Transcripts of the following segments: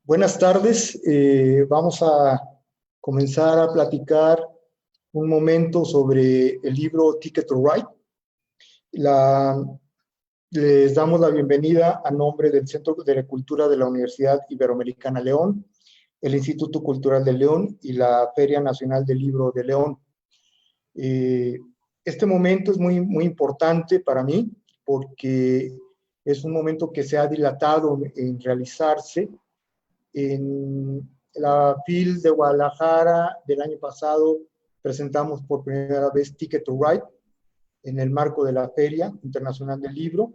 Buenas tardes, vamos a comenzar a platicar un momento sobre el libro Ticket to Ride. Les damos la bienvenida a nombre del Centro de Cultura de la Universidad Iberoamericana León, el Instituto Cultural de León y la Feria Nacional del Libro de León. Este momento es muy importante para mí porque es un momento que se ha dilatado en realizarse. En la FIL de Guadalajara del año pasado presentamos por primera vez Ticket to Ride en el marco de la Feria Internacional del Libro,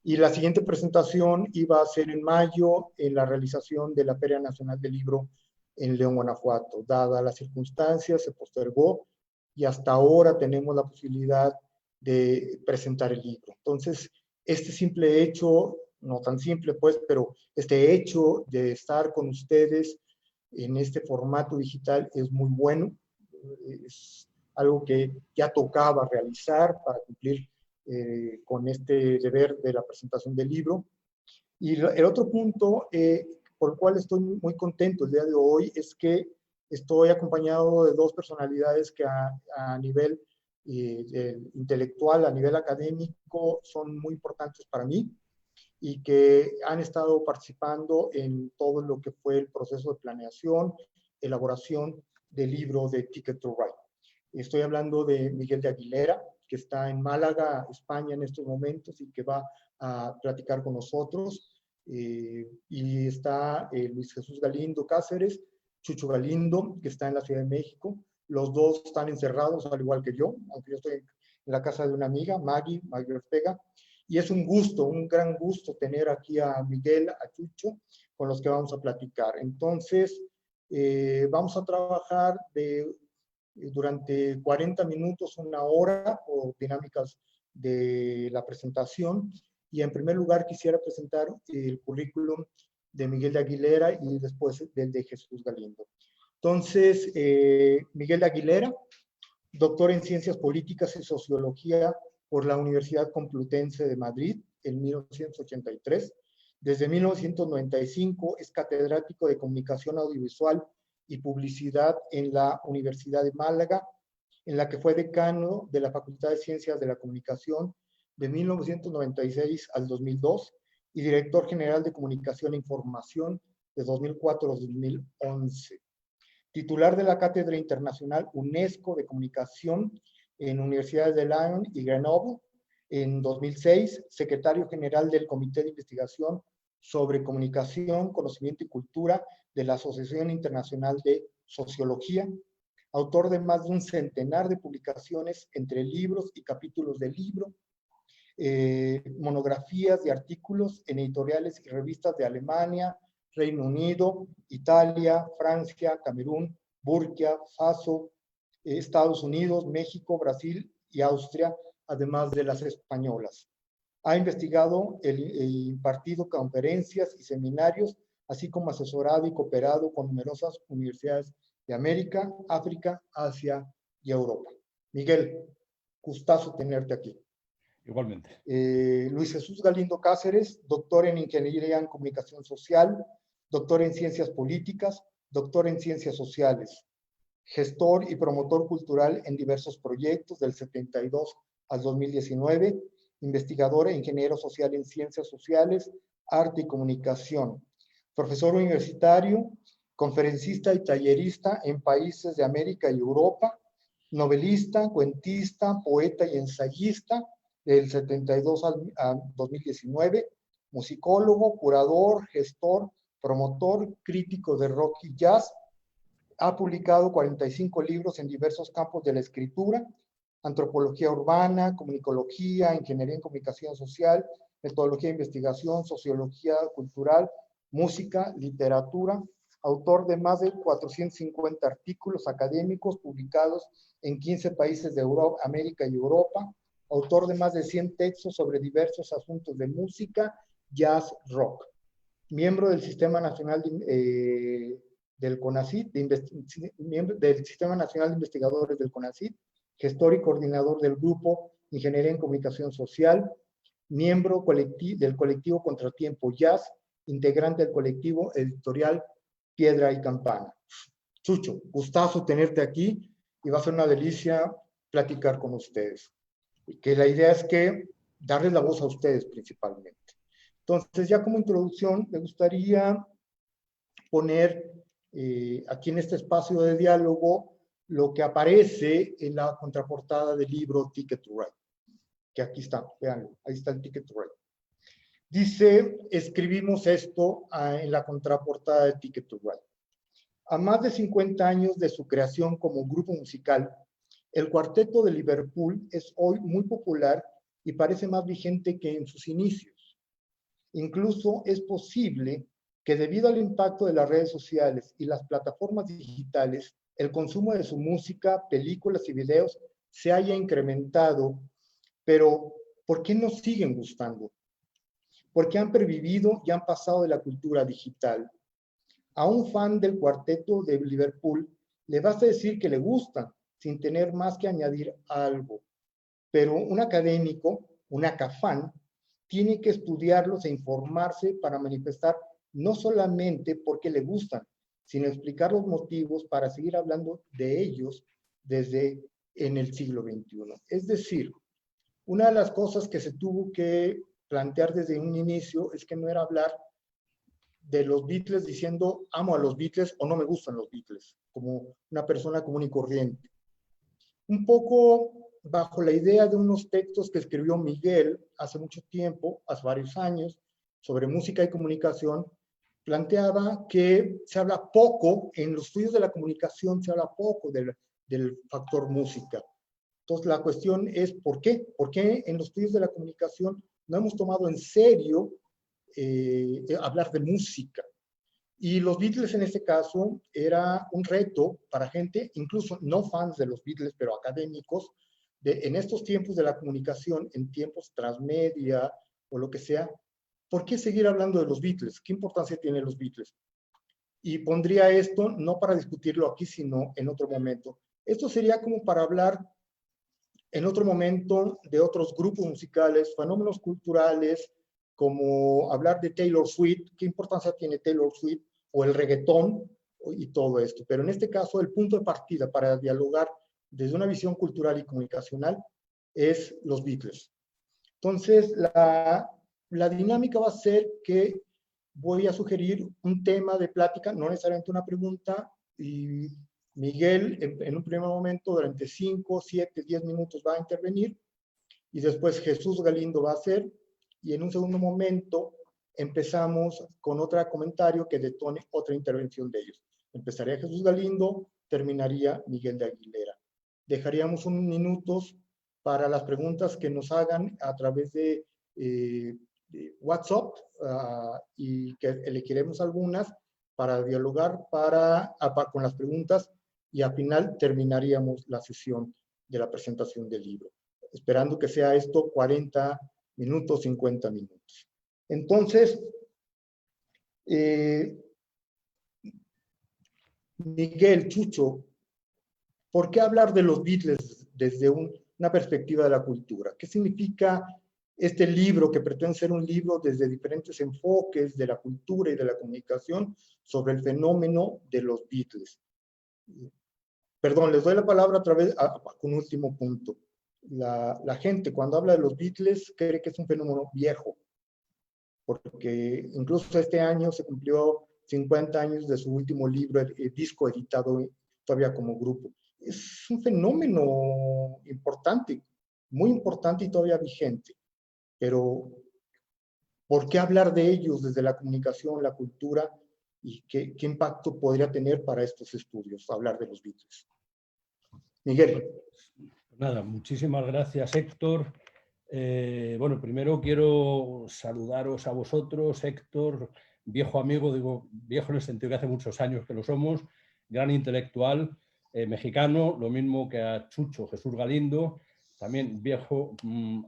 y la siguiente presentación iba a ser en mayo en la realización de la Feria Nacional del Libro en León, Guanajuato. Dadas las circunstancias, se postergó y hasta ahora tenemos la posibilidad de presentar el libro. Entonces, este simple hecho, no tan simple pues, pero este hecho de estar con ustedes en este formato digital es muy bueno. Es algo que ya tocaba realizar para cumplir con este deber de la presentación del libro. Y el otro punto por el cual estoy muy contento el día de hoy es que estoy acompañado de dos personalidades que a nivel intelectual, a nivel académico, son muy importantes para mí y que han estado participando en todo lo que fue el proceso de planeación, elaboración del libro de Ticket to Ride. Estoy hablando de Miguel de Aguilera, que está en Málaga, España en estos momentos y que va a platicar con nosotros. Y está Luis Jesús Galindo Cáceres, Chucho Galindo, que está en la Ciudad de México. Los dos están encerrados, al igual que yo, aunque yo estoy en la casa de una amiga, Maggie Ortega. Y es un gusto, un gran gusto tener aquí a Miguel, a Chucho, con los que vamos a platicar. Entonces, vamos a trabajar durante 40 minutos, una hora, por dinámicas de la presentación. Y en primer lugar quisiera presentar el currículum de Miguel de Aguilera y después del de Jesús Galindo. Entonces, Miguel de Aguilera, doctor en Ciencias Políticas y Sociología por la Universidad Complutense de Madrid en 1983. Desde 1995 es catedrático de Comunicación Audiovisual y Publicidad en la Universidad de Málaga, en la que fue decano de la Facultad de Ciencias de la Comunicación de 1996 al 2002 y director general de Comunicación e Información de 2004 a 2011. Titular de la Cátedra Internacional UNESCO de Comunicación en Universidades de Lyon y Grenoble en 2006, secretario general del Comité de Investigación sobre Comunicación, Conocimiento y Cultura de la Asociación Internacional de Sociología, autor de más de un centenar de publicaciones entre libros y capítulos de libro, monografías y artículos en editoriales y revistas de Alemania, Reino Unido, Italia, Francia, Camerún, Burkina Faso, Estados Unidos, México, Brasil y Austria, además de las españolas. Ha investigado e impartido conferencias y seminarios, así como asesorado y cooperado con numerosas universidades de América, África, Asia y Europa. Miguel, gustazo tenerte aquí. Igualmente. Luis Jesús Galindo Cáceres, doctor en Ingeniería en Comunicación Social, doctor en Ciencias Políticas, doctor en Ciencias Sociales, gestor y promotor cultural en diversos proyectos del 72 al 2019, investigador e ingeniero social en Ciencias Sociales, Arte y Comunicación, profesor universitario, conferencista y tallerista en países de América y Europa, novelista, cuentista, poeta y ensayista del 72 al 2019, musicólogo, curador, gestor, promotor, crítico de rock y jazz. Ha publicado 45 libros en diversos campos de la escritura: antropología urbana, comunicología, ingeniería en comunicación social, metodología de investigación, sociología cultural, música, literatura. Autor de más de 450 artículos académicos publicados en 15 países de Europa, América y Europa. Autor de más de 100 textos sobre diversos asuntos de música, jazz, rock. Miembro del Sistema Nacional del CONACYT, miembro del Sistema Nacional de Investigadores del CONACYT, gestor y coordinador del Grupo Ingeniería en Comunicación Social, miembro del colectivo Contratiempo Jazz, integrante del colectivo editorial Piedra y Campana. Chucho, gustazo tenerte aquí y va a ser una delicia platicar con ustedes. Y que la idea es que darles la voz a ustedes principalmente. Entonces, ya como introducción, me gustaría poner aquí en este espacio de diálogo lo que aparece en la contraportada del libro Ticket to Ride, que aquí está, veanlo, ahí está el Ticket to Ride. Dice, escribimos esto en la contraportada de Ticket to Ride. A más de 50 años de su creación como grupo musical, el Cuarteto de Liverpool es hoy muy popular y parece más vigente que en sus inicios. Incluso es posible que debido al impacto de las redes sociales y las plataformas digitales, el consumo de su música, películas y videos se haya incrementado, pero ¿por qué nos siguen gustando? Porque han pervivido y han pasado de la cultura digital. A un fan del Cuarteto de Liverpool le basta decir que le gustan, sin tener más que añadir algo. Pero un académico, un acafán, tiene que estudiarlos e informarse para manifestar no solamente por qué le gustan, sino explicar los motivos para seguir hablando de ellos desde en el siglo XXI. Es decir, una de las cosas que se tuvo que plantear desde un inicio es que no era hablar de los Beatles diciendo amo a los Beatles o no me gustan los Beatles, como una persona común y corriente. Un poco bajo la idea de unos textos que escribió Miguel hace mucho tiempo, hace varios años, sobre música y comunicación, planteaba que se habla poco, en los estudios de la comunicación se habla poco del factor música. Entonces la cuestión es ¿por qué? ¿Por qué en los estudios de la comunicación no hemos tomado en serio hablar de música? Y los Beatles en este caso era un reto para gente, incluso no fans de los Beatles, pero académicos, en estos tiempos de la comunicación, en tiempos transmedia o lo que sea, ¿por qué seguir hablando de los Beatles? ¿Qué importancia tienen los Beatles? Y pondría esto no para discutirlo aquí, sino en otro momento. Esto sería como para hablar en otro momento de otros grupos musicales, fenómenos culturales, como hablar de Taylor Swift, qué importancia tiene Taylor Swift, o el reggaetón y todo esto. Pero en este caso, el punto de partida para dialogar desde una visión cultural y comunicacional es los Beatles. Entonces, la dinámica va a ser que voy a sugerir un tema de plática, no necesariamente una pregunta, y Miguel en un primer momento durante 5, 7, 10 minutos va a intervenir, y después Jesús Galindo va a hacer, y en un segundo momento empezamos con otro comentario que detone otra intervención de ellos. Empezaría Jesús Galindo, terminaría Miguel de Aguilera. Dejaríamos unos minutos para las preguntas que nos hagan a través de WhatsApp y que elegiremos algunas para dialogar con las preguntas y al final terminaríamos la sesión de la presentación del libro. esperando que sea esto 40 minutos, 50 minutos. Entonces, Miguel, Chucho, ¿por qué hablar de los Beatles desde una perspectiva de la cultura? ¿Qué significa este libro que pretende ser un libro desde diferentes enfoques de la cultura y de la comunicación sobre el fenómeno de los Beatles? Perdón, les doy la palabra otra vez con un último punto. La gente cuando habla de los Beatles cree que es un fenómeno viejo, porque incluso este año se cumplió 50 años de su último libro, el disco editado todavía como grupo. Es un fenómeno importante, muy importante y todavía vigente, pero ¿por qué hablar de ellos desde la comunicación, la cultura y qué impacto podría tener para estos estudios hablar de los Beatles? Miguel. Nada, muchísimas gracias, Héctor. Bueno, primero quiero saludaros a vosotros, Héctor, viejo amigo, digo viejo en el sentido que hace muchos años que lo somos, gran intelectual mexicano, lo mismo que a Chucho Jesús Galindo, también viejo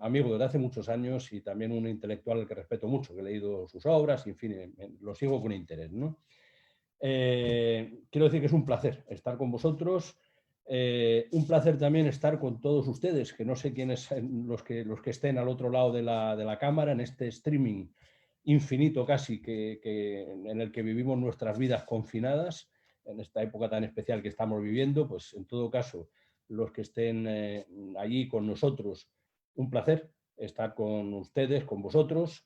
amigo desde hace muchos años y también un intelectual al que respeto mucho, que he leído sus obras y en fin, lo sigo con interés, ¿no? Quiero decir que es un placer estar con vosotros. Un placer también estar con todos ustedes, que no sé quiénes los que estén al otro lado de la cámara en este streaming infinito casi en el que vivimos nuestras vidas confinadas, en esta época tan especial que estamos viviendo. Pues en todo caso, los que estén allí con nosotros, un placer estar con ustedes, con vosotros.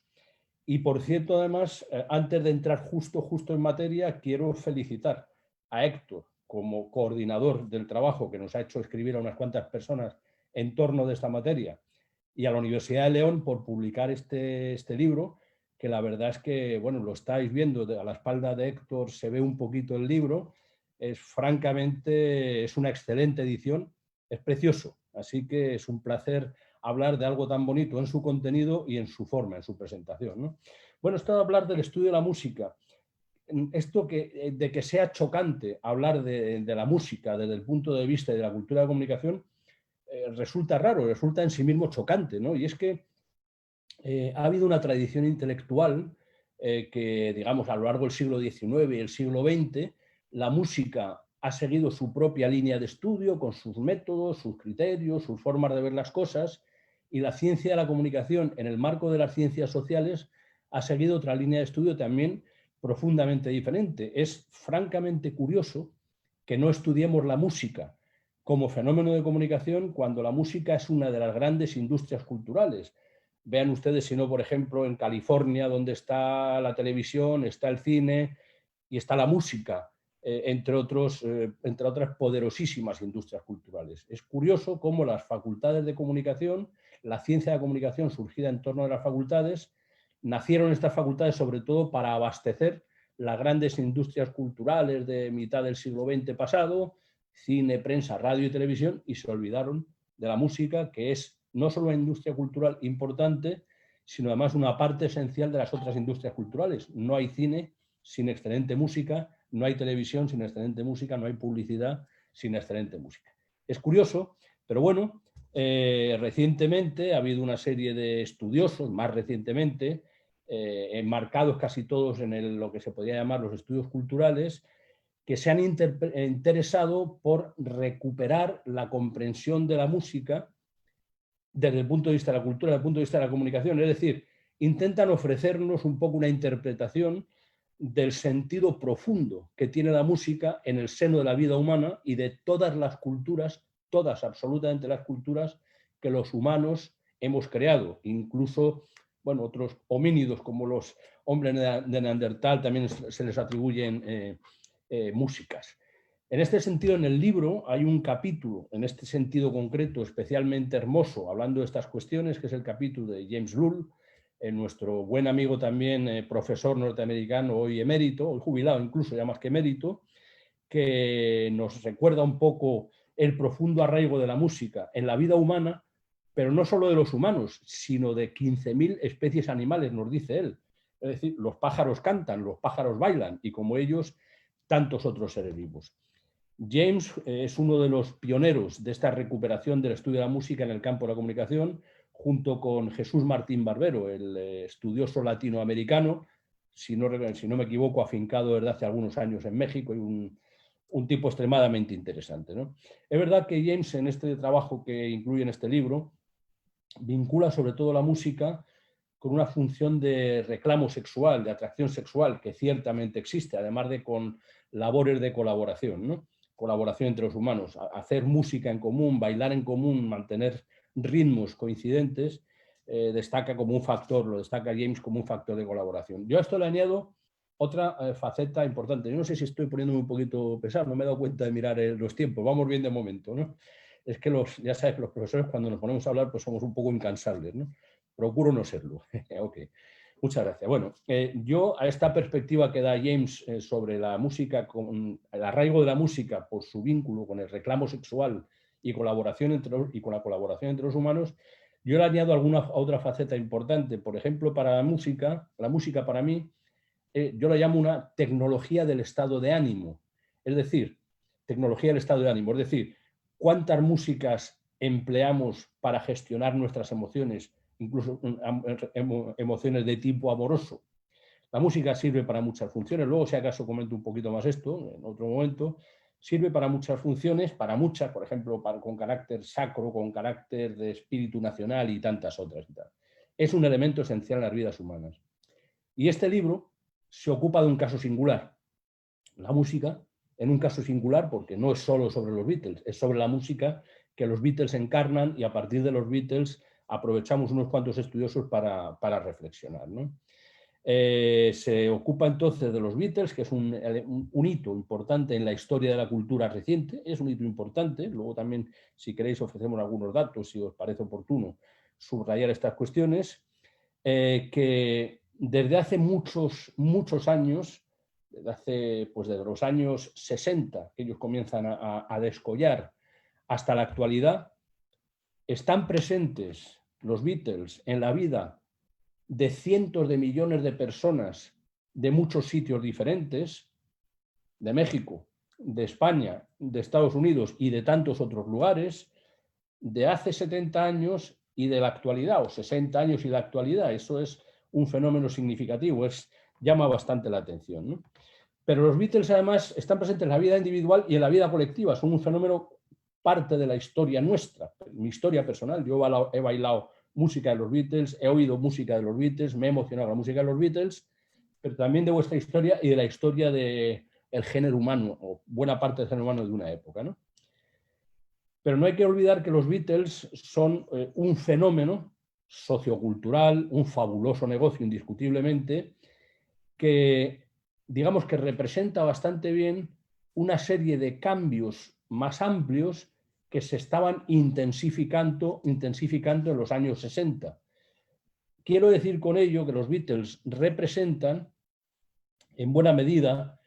Y por cierto, además, antes de entrar justo en materia, quiero felicitar a Héctor como coordinador del trabajo que nos ha hecho escribir a unas cuantas personas en torno de esta materia, y a la Universidad de León por publicar este libro, que la verdad es que, bueno, lo estáis viendo, a la espalda de Héctor se ve un poquito el libro, francamente, es una excelente edición, es precioso, así que es un placer hablar de algo tan bonito en su contenido y en su forma, en su presentación, ¿no? Bueno, esto de hablar del estudio de la música, esto de que sea chocante hablar de la música desde el punto de vista de la cultura de la comunicación, resulta raro, resulta en sí mismo chocante, ¿no? Y es que ha habido una tradición intelectual que, digamos, a lo largo del siglo XIX y el siglo XX, la música ha seguido su propia línea de estudio con sus métodos, sus criterios, sus formas de ver las cosas, y la ciencia de la comunicación, en el marco de las ciencias sociales, ha seguido otra línea de estudio también profundamente diferente. Es francamente curioso que no estudiemos la música como fenómeno de comunicación cuando la música es una de las grandes industrias culturales. Vean ustedes, si no, por ejemplo, en California, donde está la televisión, está el cine y está la música, entre otras poderosísimas industrias culturales. Es curioso cómo las facultades de comunicación, la ciencia de la comunicación surgida en torno a las facultades, nacieron estas facultades sobre todo para abastecer las grandes industrias culturales de mitad del siglo XX pasado, cine, prensa, radio y televisión, y se olvidaron de la música, que es no solo una industria cultural importante, sino además una parte esencial de las otras industrias culturales. No hay cine sin excelente música, no hay televisión sin excelente música, no hay publicidad sin excelente música. Es curioso, pero bueno, recientemente ha habido una serie de estudiosos, más recientemente, enmarcados casi todos en lo que se podría llamar los estudios culturales, que se han interesado por recuperar la comprensión de la música desde el punto de vista de la cultura, desde el punto de vista de la comunicación. Es decir, intentan ofrecernos un poco una interpretación del sentido profundo que tiene la música en el seno de la vida humana y de todas las culturas, todas, absolutamente las culturas que los humanos hemos creado. Incluso, bueno, otros homínidos como los hombres de Neandertal también se les atribuyen músicas. En este sentido, en el libro hay un capítulo, en este sentido concreto, especialmente hermoso, hablando de estas cuestiones, que es el capítulo de James Lull, nuestro buen amigo también, profesor norteamericano, hoy emérito, hoy jubilado incluso, ya más que emérito, que nos recuerda un poco el profundo arraigo de la música en la vida humana, pero no solo de los humanos, sino de 15.000 especies animales, nos dice él. Es decir, los pájaros cantan, los pájaros bailan, y como ellos, tantos otros seres vivos. James es uno de los pioneros de esta recuperación del estudio de la música en el campo de la comunicación, junto con Jesús Martín Barbero, el estudioso latinoamericano, si no me equivoco, afincado desde hace algunos años en México, y un tipo extremadamente interesante, ¿no? Es verdad que James, en este trabajo que incluye en este libro, vincula sobre todo la música con una función de reclamo sexual, de atracción sexual, que ciertamente existe, además de con labores de colaboración, ¿no? Colaboración entre los humanos, hacer música en común, bailar en común, mantener ritmos coincidentes, destaca como un factor, lo destaca James como un factor de colaboración. Yo a esto le añado otra faceta importante. Yo no sé si estoy poniéndome un poquito pesado, no me he dado cuenta de mirar los tiempos, vamos bien de momento, ¿no? Es que ya sabes, los profesores cuando nos ponemos a hablar pues somos un poco incansables, ¿no? Procuro no serlo. Ok, muchas gracias. Bueno, yo a esta perspectiva que da James sobre la música, con el arraigo de la música por su vínculo con el reclamo sexual y con la colaboración entre los humanos, yo le añado alguna otra faceta importante. Por ejemplo, para la música para mí, yo la llamo una tecnología del estado de ánimo. Es decir, tecnología del estado de ánimo. Es decir, cuántas músicas empleamos para gestionar nuestras emociones, incluso emociones de tipo amoroso. La música sirve para muchas funciones. Luego, si acaso, comento un poquito más esto en otro momento. Sirve para muchas funciones, para muchas, por ejemplo, con carácter sacro, con carácter de espíritu nacional y tantas otras. Es un elemento esencial en las vidas humanas. Y este libro se ocupa de un caso singular. La música, en un caso singular, porque no es solo sobre los Beatles, es sobre la música que los Beatles encarnan, y a partir de los Beatles aprovechamos unos cuantos estudiosos para reflexionar, ¿no? Se ocupa entonces de los Beatles, que es un hito importante en la historia de la cultura reciente, es un hito importante. Luego también, si queréis, ofrecemos algunos datos, si os parece oportuno, subrayar estas cuestiones, que desde hace muchos años, desde los años 60, que ellos comienzan a descollar, hasta la actualidad, están presentes los Beatles en la vida de cientos de millones de personas de muchos sitios diferentes, de México, de España, de Estados Unidos y de tantos otros lugares, de hace 70 años y de la actualidad, o 60 años y la actualidad. Eso es un fenómeno significativo, llama bastante la atención, ¿no? Pero los Beatles además están presentes en la vida individual y en la vida colectiva, son un fenómeno parte de la historia nuestra, mi historia personal. Yo he bailado música de los Beatles, he oído música de los Beatles, me he emocionado con la música de los Beatles, pero también de vuestra historia y de la historia del género humano, o buena parte del género humano de una época, ¿no? Pero no hay que olvidar que los Beatles son un fenómeno sociocultural, un fabuloso negocio indiscutiblemente, que digamos que representa bastante bien una serie de cambios más amplios que se estaban intensificando en los años 60. Quiero decir con ello que los Beatles representan, en buena medida,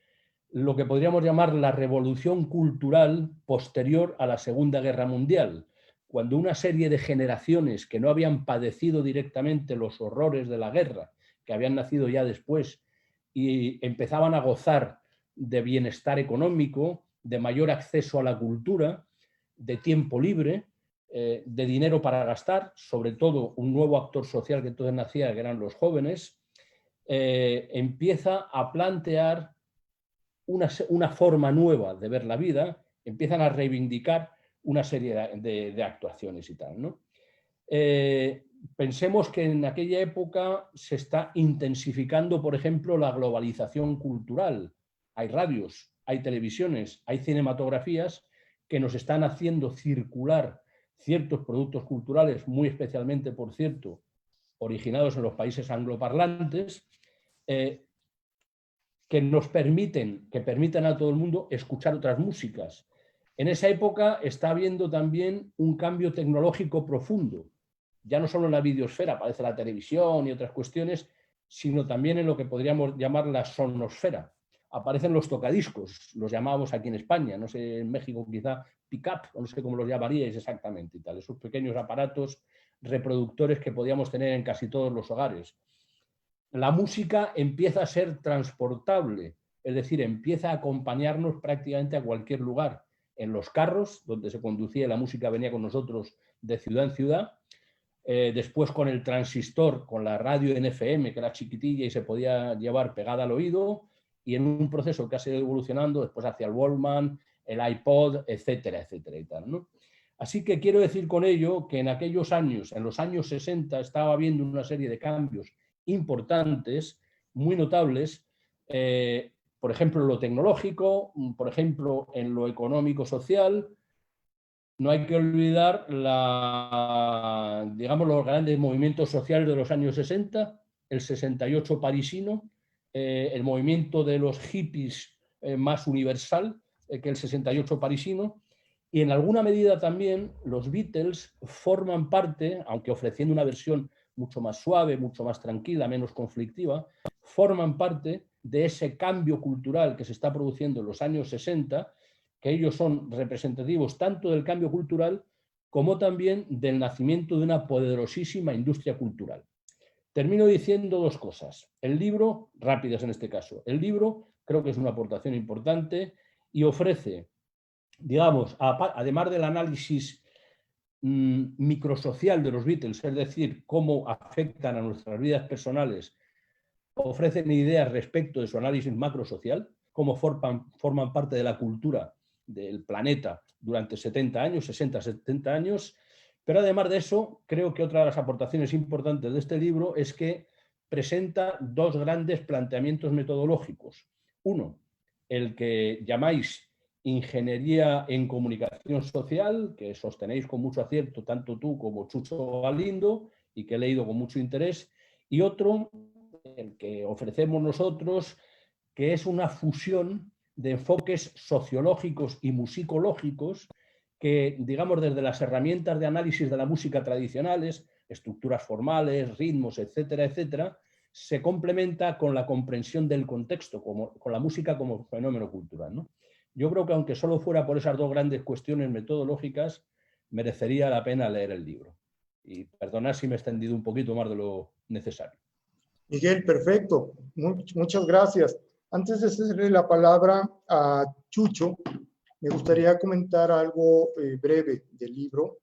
lo que podríamos llamar la revolución cultural posterior a la Segunda Guerra Mundial, cuando una serie de generaciones que no habían padecido directamente los horrores de la guerra, que habían nacido ya después y empezaban a gozar de bienestar económico, de mayor acceso a la cultura, de tiempo libre, de dinero para gastar, sobre todo un nuevo actor social que entonces nacía, que eran los jóvenes, empieza a plantear una forma nueva de ver la vida, empiezan a reivindicar una serie de actuaciones y tal, ¿no? Pensemos que en aquella época se está intensificando, por ejemplo, la globalización cultural. Hay radios, hay televisiones, hay cinematografías que nos están haciendo circular ciertos productos culturales, muy especialmente, por cierto, originados en los países angloparlantes, que permiten a todo el mundo escuchar otras músicas. En esa época está habiendo también un cambio tecnológico profundo, ya no solo en la videosfera, aparece la televisión y otras cuestiones, sino también en lo que podríamos llamar la sonosfera. Aparecen los tocadiscos, los llamábamos aquí en España, no sé, en México quizá pick-up, no sé cómo los llamaríais exactamente, y tal, esos pequeños aparatos reproductores que podíamos tener en casi todos los hogares. La música empieza a ser transportable es decir, empieza a acompañarnos prácticamente a cualquier lugar. En los carros, donde se conducía, la música venía con nosotros de ciudad en ciudad. Después con el transistor, con la radio en FM, que era chiquitilla y se podía llevar pegada al oído, y en un proceso que ha seguido evolucionando después hacia el Walkman, el iPod, etcétera, etcétera y tal, ¿no? Así que quiero decir con ello que en aquellos años, en los años 60, estaba habiendo una serie de cambios importantes, muy notables, por ejemplo, en lo tecnológico, por ejemplo, en lo económico-social. No hay que olvidar digamos, los grandes movimientos sociales de los años 60, el 68 parisino, el movimiento de los hippies más universal que el 68 parisino, y en alguna medida también los Beatles forman parte, aunque ofreciendo una versión mucho más suave, mucho más tranquila, menos conflictiva, forman parte de ese cambio cultural que se está produciendo en los años 60, que ellos son representativos tanto del cambio cultural como también del nacimiento de una poderosísima industria cultural. Termino diciendo dos cosas. El libro, rápidas en este caso, el libro creo que es una aportación importante y ofrece, digamos, además del análisis microsocial de los Beatles, es decir, cómo afectan a nuestras vidas personales, ofrecen ideas respecto de su análisis macrosocial, cómo forman parte de la cultura del planeta durante 70 años, 60, 70 años. Pero además de eso, creo que otra de las aportaciones importantes de este libro es que presenta dos grandes planteamientos metodológicos. Uno, el que llamáis ingeniería en comunicación social, que sostenéis con mucho acierto tanto tú como Chucho Galindo y que he leído con mucho interés, y otro, el que ofrecemos nosotros, que es una fusión de enfoques sociológicos y musicológicos que, digamos, desde las herramientas de análisis de la música tradicionales, estructuras formales, ritmos, etcétera, etcétera, se complementa con la comprensión del contexto, con la música como fenómeno cultural, ¿no? Yo creo que aunque solo fuera por esas dos grandes cuestiones metodológicas, merecería la pena leer el libro. Y perdonad si me he extendido un poquito más de lo necesario. Miguel, perfecto. Muchas gracias. Antes de cederle la palabra a Chucho, me gustaría comentar algo breve del libro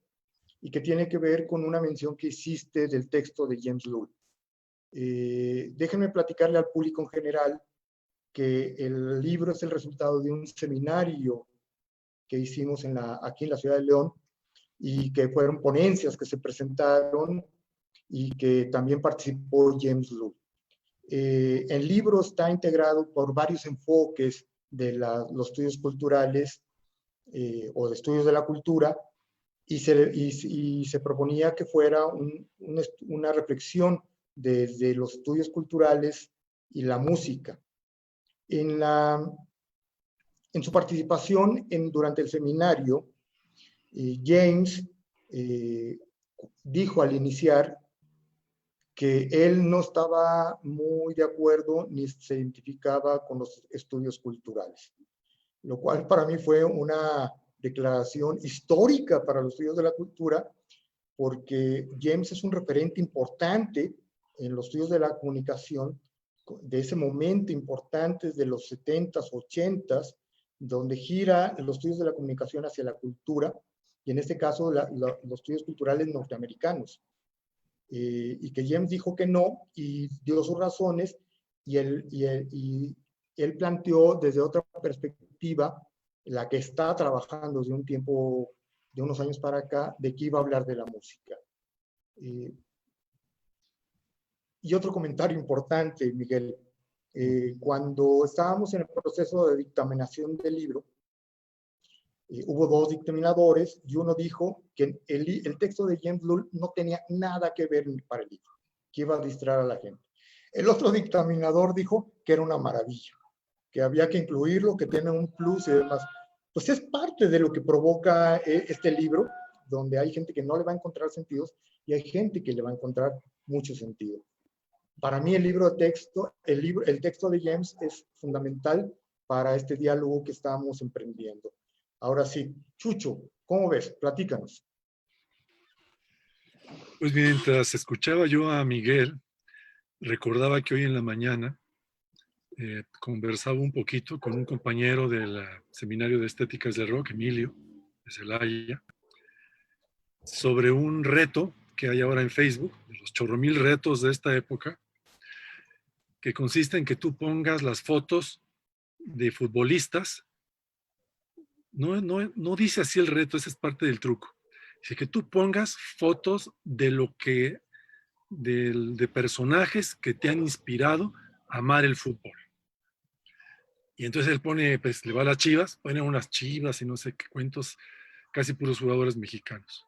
y que tiene que ver con una mención que hiciste del texto de James Loule. Déjenme platicarle al público en general que el libro es el resultado de un seminario que hicimos aquí en la ciudad de León y que fueron ponencias que se presentaron y que también participó James Loule. El libro está integrado por varios enfoques de los estudios culturales o de estudios de la cultura y se proponía que fuera una reflexión desde los estudios culturales y la música. En su participación durante el seminario, James dijo al iniciar que él no estaba muy de acuerdo ni se identificaba con los estudios culturales, lo cual para mí fue una declaración histórica para los estudios de la cultura, porque James es un referente importante en los estudios de la comunicación de ese momento importante de los 70s, 80s, donde gira los estudios de la comunicación hacia la cultura, y en este caso los estudios culturales norteamericanos. Y que James dijo que no y dio sus razones y él planteó desde otra perspectiva la que está trabajando desde un tiempo, de unos años para acá, de que iba a hablar de la música. Y otro comentario importante, Miguel, cuando estábamos en el proceso de dictaminación del libro, hubo dos dictaminadores y uno dijo que el texto de James Loule no tenía nada que ver para el libro, que iba a distraer a la gente. El otro dictaminador dijo que era una maravilla, que había que incluirlo, que tiene un plus y demás. Pues es parte de lo que provoca este libro, donde hay gente que no le va a encontrar sentidos y hay gente que le va a encontrar mucho sentido. Para mí el libro de texto, el texto de James es fundamental para este diálogo que estamos emprendiendo. Ahora sí, Chucho, ¿cómo ves? Platícanos. Pues mientras escuchaba yo a Miguel, recordaba que hoy en la mañana conversaba un poquito con un compañero del Seminario de Estéticas del Rock, Emilio, de Celaya, sobre un reto que hay ahora en Facebook, de los chorromil retos de esta época, que consiste en que tú pongas las fotos de futbolistas. No dice así el reto, esa es parte del truco. Dice que tú pongas fotos de de personajes que te han inspirado a amar el fútbol. Y entonces él pone, pues le va a las Chivas, pone unas Chivas y no sé qué cuentos, casi puros jugadores mexicanos.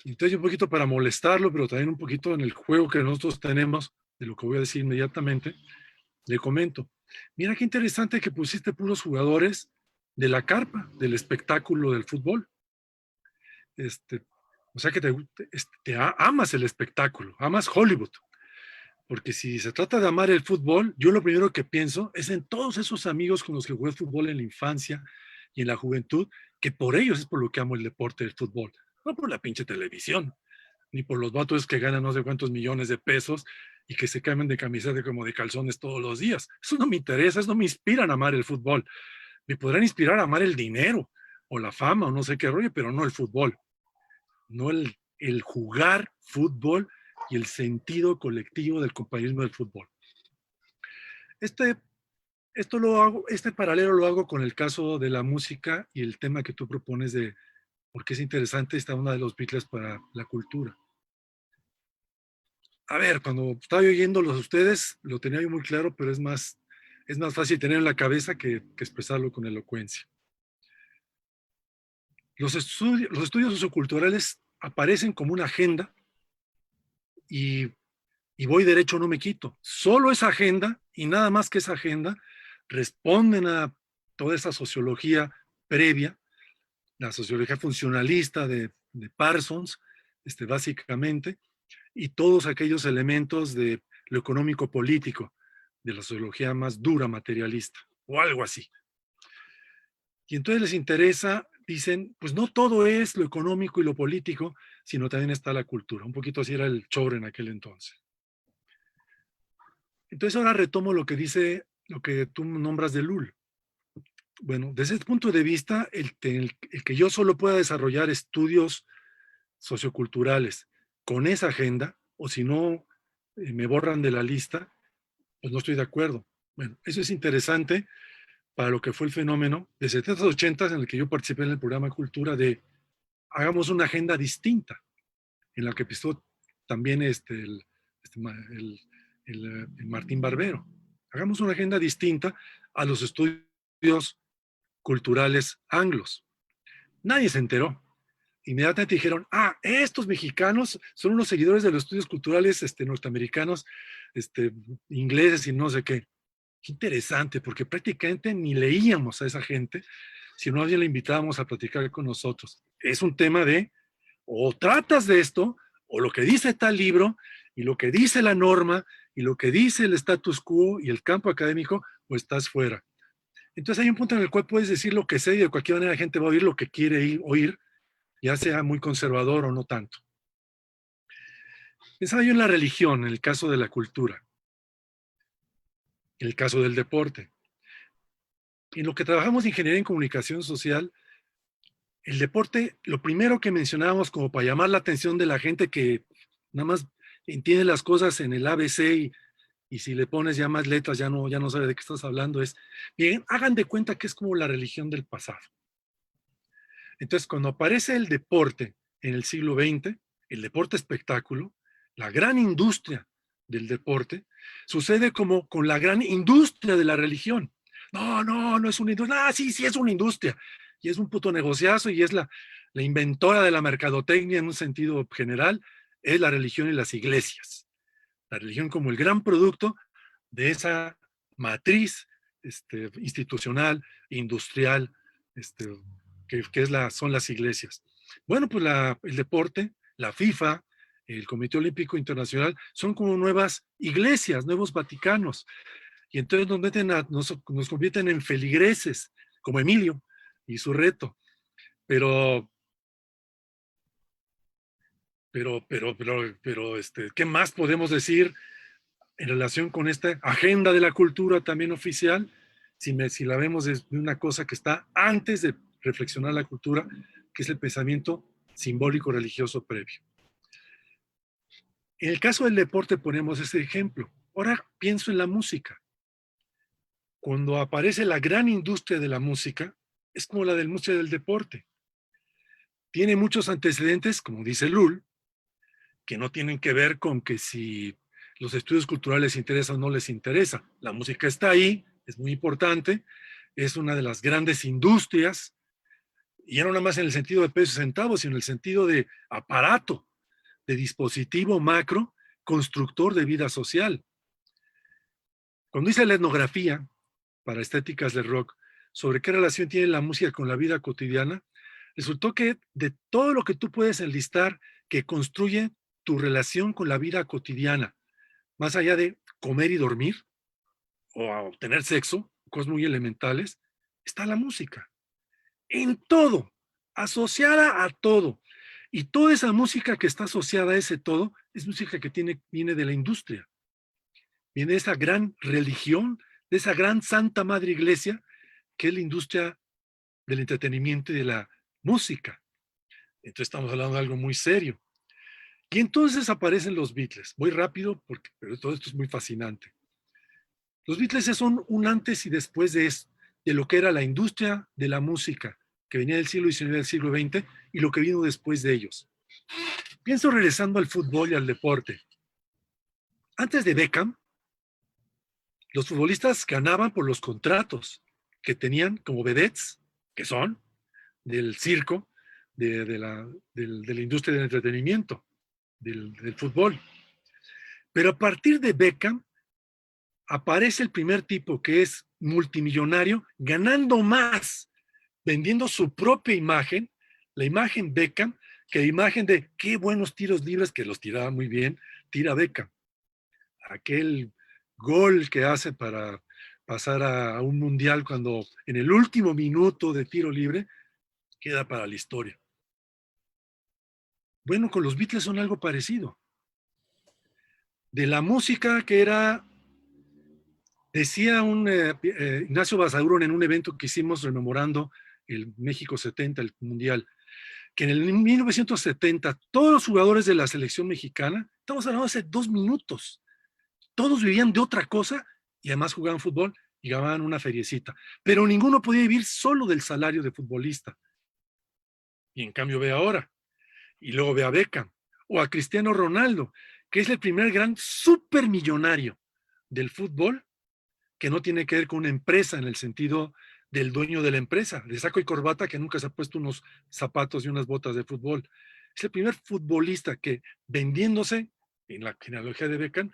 Entonces un poquito para molestarlo, pero también un poquito en el juego que nosotros tenemos, de lo que voy a decir inmediatamente, le comento, mira qué interesante que pusiste puros jugadores de la carpa, del espectáculo del fútbol. O sea que amas el espectáculo, amas Hollywood. Porque si se trata de amar el fútbol, yo lo primero que pienso es en todos esos amigos con los que jugué fútbol en la infancia y en la juventud, que por ellos es por lo que amo el deporte del fútbol, no por la pinche televisión, ni por los vatos que ganan no sé cuántos millones de pesos y que se cambian de camiseta como de calzones todos los días. Eso no me interesa, eso no me inspiran a amar el fútbol. Me podrán inspirar a amar el dinero o la fama o no sé qué rollo, pero no el fútbol. No el jugar fútbol y el sentido colectivo del compañerismo del fútbol. Este paralelo lo hago con el caso de la música y el tema que tú propones de por qué es interesante esta onda de los Beatles para la cultura. A ver, cuando estaba oyéndolos a ustedes, lo tenía yo muy claro, pero es más fácil tener en la cabeza que expresarlo con elocuencia. Los estudios socioculturales aparecen como una agenda y voy derecho, no me quito. Solo esa agenda y nada más que esa agenda responden a toda esa sociología previa, la sociología funcionalista de Parsons, básicamente, y todos aquellos elementos de lo económico-político, de la sociología más dura materialista, o algo así. Y entonces les interesa, dicen, pues no todo es lo económico y lo político, sino también está la cultura. Un poquito así era el chore en aquel entonces. Entonces ahora retomo lo que tú nombras de Lul. Bueno, desde ese punto de vista, el que yo solo pueda desarrollar estudios socioculturales con esa agenda, o si no me borran de la lista, pues no estoy de acuerdo. Bueno, eso es interesante para lo que fue el fenómeno de 70s, 80s en el que yo participé en el programa Cultura de hagamos una agenda distinta, en la que empezó también el Martín Barbero. Hagamos una agenda distinta a los estudios culturales anglos. Nadie se enteró. Inmediatamente dijeron, estos mexicanos son unos seguidores de los estudios culturales norteamericanos, ingleses y no sé qué. Qué interesante, porque prácticamente ni leíamos a esa gente, sino más bien la invitábamos a platicar con nosotros. Es un tema de, o tratas de esto, o lo que dice tal libro, y lo que dice la norma, y lo que dice el status quo y el campo académico, o estás fuera. Entonces hay un punto en el cual puedes decir lo que sea y de cualquier manera la gente va a oír lo que quiere oír, ya sea muy conservador o no tanto. Pensaba yo en la religión, en el caso de la cultura, en el caso del deporte. En lo que trabajamos en ingeniería en comunicación social, el deporte, lo primero que mencionábamos como para llamar la atención de la gente que nada más entiende las cosas en el ABC y si le pones ya más letras ya no sabe de qué estás hablando, es, bien, hagan de cuenta que es como la religión del pasado. Entonces, cuando aparece el deporte en el siglo XX, el deporte espectáculo, la gran industria del deporte, sucede como con la gran industria de la religión. No es una industria. Sí es una industria. Y es un puto negociazo y es la inventora de la mercadotecnia en un sentido general, es la religión y las iglesias. La religión como el gran producto de esa matriz institucional, industrial, son las iglesias. Bueno, pues el deporte, la FIFA, el Comité Olímpico Internacional, son como nuevas iglesias, nuevos Vaticanos. Y entonces nos convierten en feligreses, como Emilio y su reto. Pero ¿qué más podemos decir en relación con esta agenda de la cultura también oficial, si la vemos desde una cosa que está antes de reflexionar la cultura, que es el pensamiento simbólico religioso previo. En el caso del deporte ponemos ese ejemplo. Ahora pienso en la música. Cuando aparece la gran industria de la música, es como la del música del deporte. Tiene muchos antecedentes, como dice Lull, que no tienen que ver con que si los estudios culturales les interesa o no les interesa. La música está ahí, es muy importante, es una de las grandes industrias, y ya no nada más en el sentido de pesos y centavos, sino en el sentido de aparato, de dispositivo macro, constructor de vida social. Cuando hice la etnografía para estéticas del rock sobre qué relación tiene la música con la vida cotidiana, resultó que de todo lo que tú puedes enlistar que construye tu relación con la vida cotidiana, más allá de comer y dormir o tener sexo, cosas muy elementales, está la música. En todo, asociada a todo. Y toda esa música que está asociada a ese todo es música que viene de la industria. Viene de esa gran religión, de esa gran Santa Madre Iglesia, que es la industria del entretenimiento y de la música. Entonces estamos hablando de algo muy serio. Y entonces aparecen los Beatles. Voy rápido, pero todo esto es muy fascinante. Los Beatles son un antes y después de lo que era la industria de la música, que venía del siglo XIX y del siglo XX, y lo que vino después de ellos. Pienso regresando al fútbol y al deporte. Antes de Beckham, los futbolistas ganaban por los contratos que tenían como vedettes, que son del circo, de la industria del entretenimiento, del fútbol. Pero a partir de Beckham, aparece el primer tipo que es multimillonario, ganando más, vendiendo su propia imagen, la imagen Beckham, que la imagen de qué buenos tiros libres, que los tiraba muy bien, tira Beckham. Aquel gol que hace para pasar a un mundial cuando en el último minuto de tiro libre queda para la historia. Bueno, con los Beatles son algo parecido. De la música que era, decía Ignacio Basaurón en un evento que hicimos rememorando el México 70, el Mundial, que en el 1970 todos los jugadores de la selección mexicana, estamos hablando hace 2 minutos, todos vivían de otra cosa y además jugaban fútbol y ganaban una feriecita, pero ninguno podía vivir solo del salario de futbolista. Y en cambio ve ahora, y luego ve a Beckham, o a Cristiano Ronaldo, que es el primer gran supermillonario del fútbol, que no tiene que ver con una empresa en el sentido del dueño de la empresa, de saco y corbata, que nunca se ha puesto unos zapatos y unas botas de fútbol. Es el primer futbolista que, vendiéndose, en la genealogía de Beckham,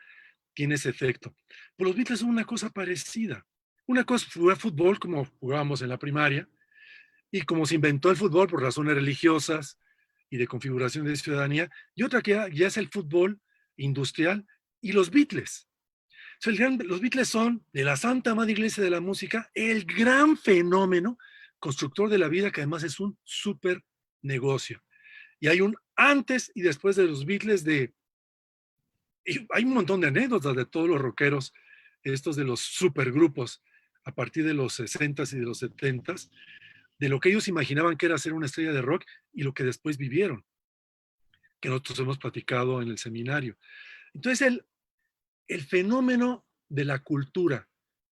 tiene ese efecto. Pues los Beatles son una cosa parecida. Una cosa es jugar fútbol como jugábamos en la primaria, y como se inventó el fútbol por razones religiosas y de configuración de ciudadanía, y otra que ya es el fútbol industrial, y los Beatles. O sea, los Beatles son, de la Santa Madre Iglesia de la música, el gran fenómeno constructor de la vida, que además es un súper negocio. Y hay un antes y después de los Beatles y hay un montón de anécdotas de todos los rockeros, estos de los supergrupos, a partir de los 60s y de los 70s, de lo que ellos imaginaban que era ser una estrella de rock y lo que después vivieron, que nosotros hemos platicado en el seminario. Entonces, el fenómeno de la cultura,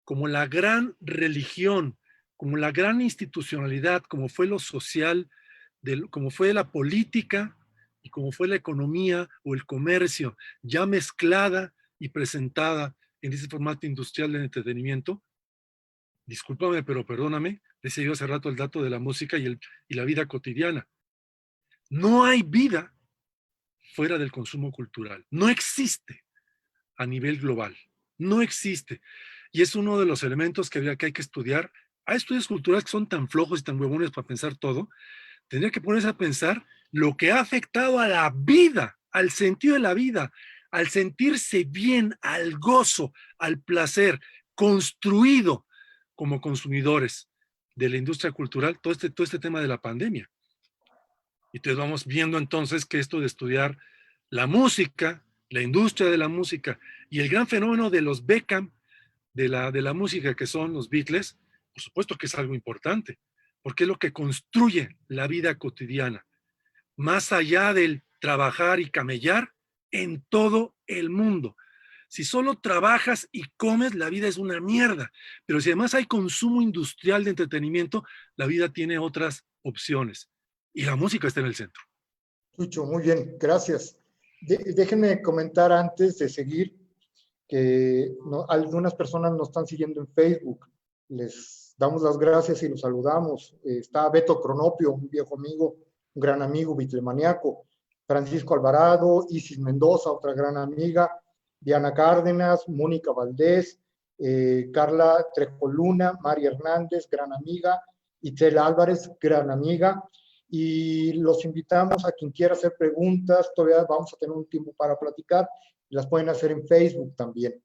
como la gran religión, como la gran institucionalidad, como fue lo social, como fue la política y como fue la economía o el comercio, ya mezclada y presentada en ese formato industrial de entretenimiento. Discúlpame, pero perdóname, decía yo hace rato el dato de la música y la vida cotidiana. No hay vida fuera del consumo cultural. No existe a nivel global. No existe. Y es uno de los elementos que hay que estudiar. Hay estudios culturales que son tan flojos y tan huevones para pensar todo. Tendría que ponerse a pensar lo que ha afectado a la vida, al sentido de la vida, al sentirse bien, al gozo, al placer, construido como consumidores de la industria cultural, todo este tema de la pandemia. Y entonces vamos viendo entonces que esto de estudiar la música la industria de la música y el gran fenómeno de los Beckham de la música que son los Beatles, por supuesto que es algo importante, porque es lo que construye la vida cotidiana, más allá del trabajar y camellar en todo el mundo. Si solo trabajas y comes, la vida es una mierda. Pero si además hay consumo industrial de entretenimiento, la vida tiene otras opciones. Y la música está en el centro. Chucho, muy bien, gracias. Déjenme comentar antes de seguir que algunas personas nos están siguiendo en Facebook. Les damos las gracias y los saludamos. Está Beto Cronopio, un viejo amigo, un gran amigo, bitlemaniaco. Francisco Alvarado, Isis Mendoza, otra gran amiga. Diana Cárdenas, Mónica Valdés, Carla Trejoluna, María Hernández, gran amiga. Itzel Álvarez, gran amiga. Y los invitamos a quien quiera hacer preguntas. Todavía vamos a tener un tiempo para platicar. Las pueden hacer en Facebook también.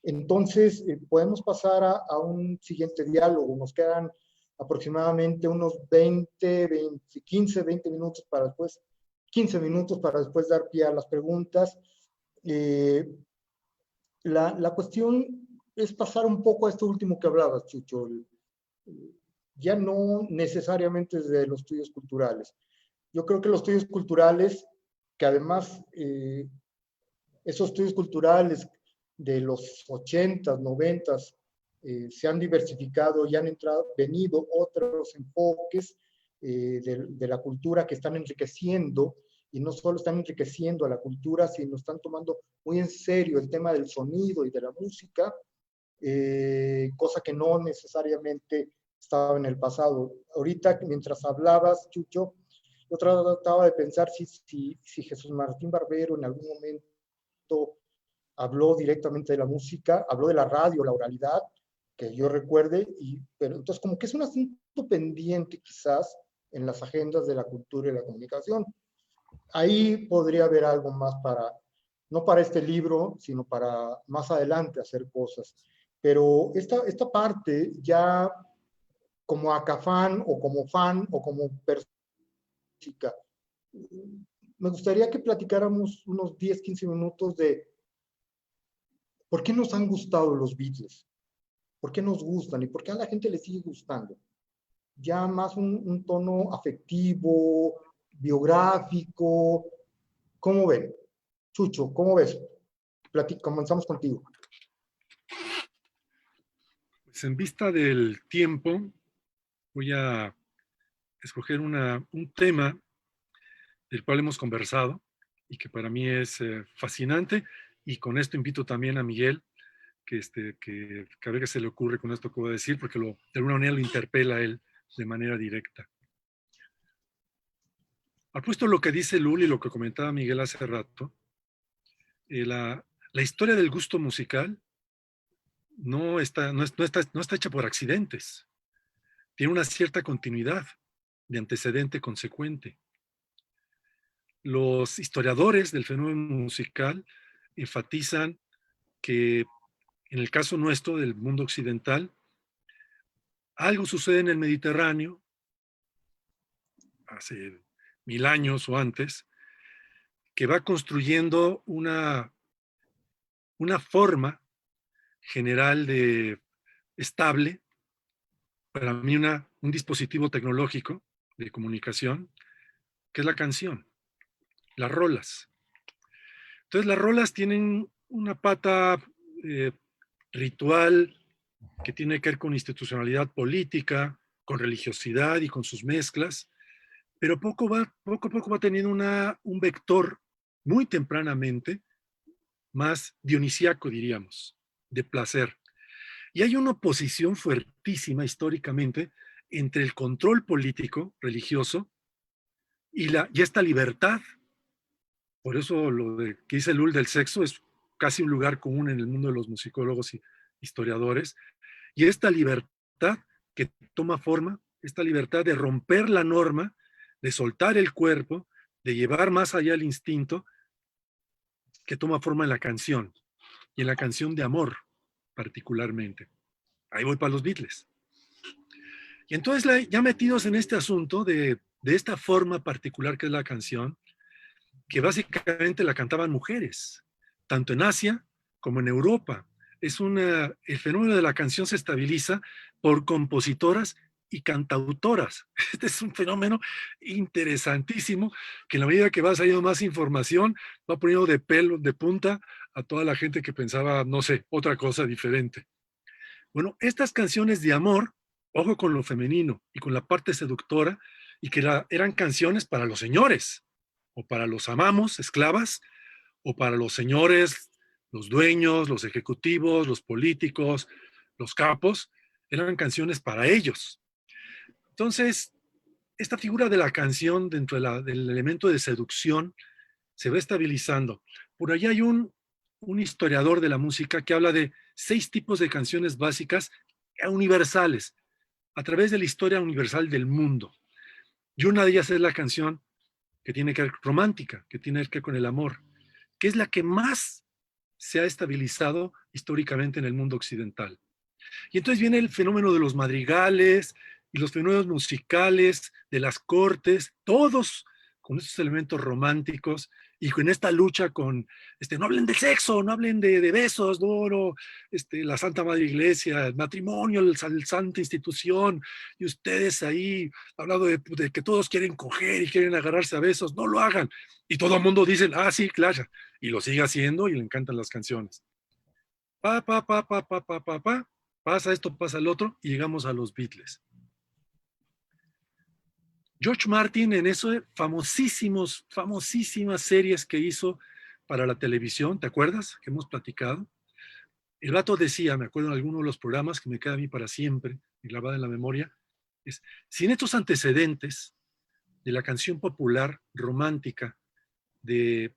Entonces, podemos pasar a un siguiente diálogo. Nos quedan aproximadamente unos 15, 20 minutos para después, 15 minutos para después dar pie a las preguntas. La cuestión es pasar un poco a esto último que hablabas, Chucho. Ya no necesariamente desde los estudios culturales. Yo creo que los estudios culturales, que además esos estudios culturales de los 80s, 90s, se han diversificado y han venido otros enfoques de la cultura que están enriqueciendo, y no solo están enriqueciendo a la cultura, sino están tomando muy en serio el tema del sonido y de la música, cosa que no necesariamente estaba en el pasado. Ahorita, mientras hablabas, Chucho, yo trataba de pensar si Jesús Martín Barbero en algún momento habló directamente de la música, habló de la radio, la oralidad, que yo recuerde, pero entonces como que es un asunto pendiente quizás en las agendas de la cultura y la comunicación. Ahí podría haber algo más no para este libro, sino para más adelante hacer cosas. Pero esta parte ya como acafán o como fan o como persona, me gustaría que platicáramos unos 10, 15 minutos de por qué nos han gustado los Beatles, por qué nos gustan y por qué a la gente le sigue gustando. Ya más un tono afectivo, biográfico. ¿Cómo ven? Chucho, ¿cómo ves? Comenzamos contigo. Pues en vista del tiempo, voy a escoger un tema del cual hemos conversado y que para mí es fascinante, y con esto invito también a Miguel que a ver qué se le ocurre con esto que voy a decir, porque de alguna manera lo interpela a él de manera directa. Apuesto lo que dice Lul y lo que comentaba Miguel hace rato, la historia del gusto musical no está hecha por accidentes. Tiene una cierta continuidad de antecedente consecuente. Los historiadores del fenómeno musical enfatizan que en el caso nuestro del mundo occidental, algo sucede en el Mediterráneo, hace 1000 años o antes, que va construyendo una forma general estable, para mí un dispositivo tecnológico de comunicación, que es la canción, las rolas. Entonces las rolas tienen una pata ritual que tiene que ver con institucionalidad política, con religiosidad y con sus mezclas, pero poco a poco va teniendo un vector muy tempranamente más dionisíaco, diríamos, de placer. Y hay una oposición fuertísima históricamente entre el control político, religioso, y esta libertad. Por eso lo que dice Lul del sexo es casi un lugar común en el mundo de los musicólogos y historiadores. Y esta libertad que toma forma, esta libertad de romper la norma, de soltar el cuerpo, de llevar más allá el instinto, que toma forma en la canción, y en la canción de amor particularmente. Ahí voy para los Beatles. Y entonces ya metidos en este asunto de esta forma particular que es la canción, que básicamente la cantaban mujeres. tanto en Asia como en Europa. El fenómeno de la canción se estabiliza por compositoras y cantautoras. Este es un fenómeno interesantísimo que en la medida que va saliendo más información, va poniendo de pelo, de punta a toda la gente que pensaba, no sé, otra cosa diferente. Bueno, estas canciones de amor, ojo con lo femenino y con la parte seductora, y que eran canciones para los señores, o para los amamos, esclavas, o para los señores, los dueños, los ejecutivos, los políticos, los capos, eran canciones para ellos. Entonces, esta figura de la canción dentro del elemento de seducción se va estabilizando. Por allá hay un historiador de la música que habla de 6 tipos de canciones básicas universales a través de la historia universal del mundo. Y una de ellas es la canción que tiene que ver romántica, que tiene que ver con el amor, que es la que más se ha estabilizado históricamente en el mundo occidental. Y entonces viene el fenómeno de los madrigales y los fenómenos musicales de las cortes, todos con estos elementos románticos y con esta lucha con, no hablen del sexo, no hablen de besos, no, la Santa Madre Iglesia, el matrimonio, la santa institución, y ustedes ahí hablando de que todos quieren coger y quieren agarrarse a besos, no lo hagan. Y todo el mundo dice, ah, sí, claro, y lo sigue haciendo y le encantan las canciones. Pasa esto, pasa el otro, y llegamos a los Beatles. George Martin en eso, famosísimas series que hizo para la televisión, ¿te acuerdas? Que hemos platicado. El vato decía, me acuerdo en alguno de los programas que me queda a mí para siempre, grabada en la memoria, es, sin estos antecedentes de la canción popular romántica del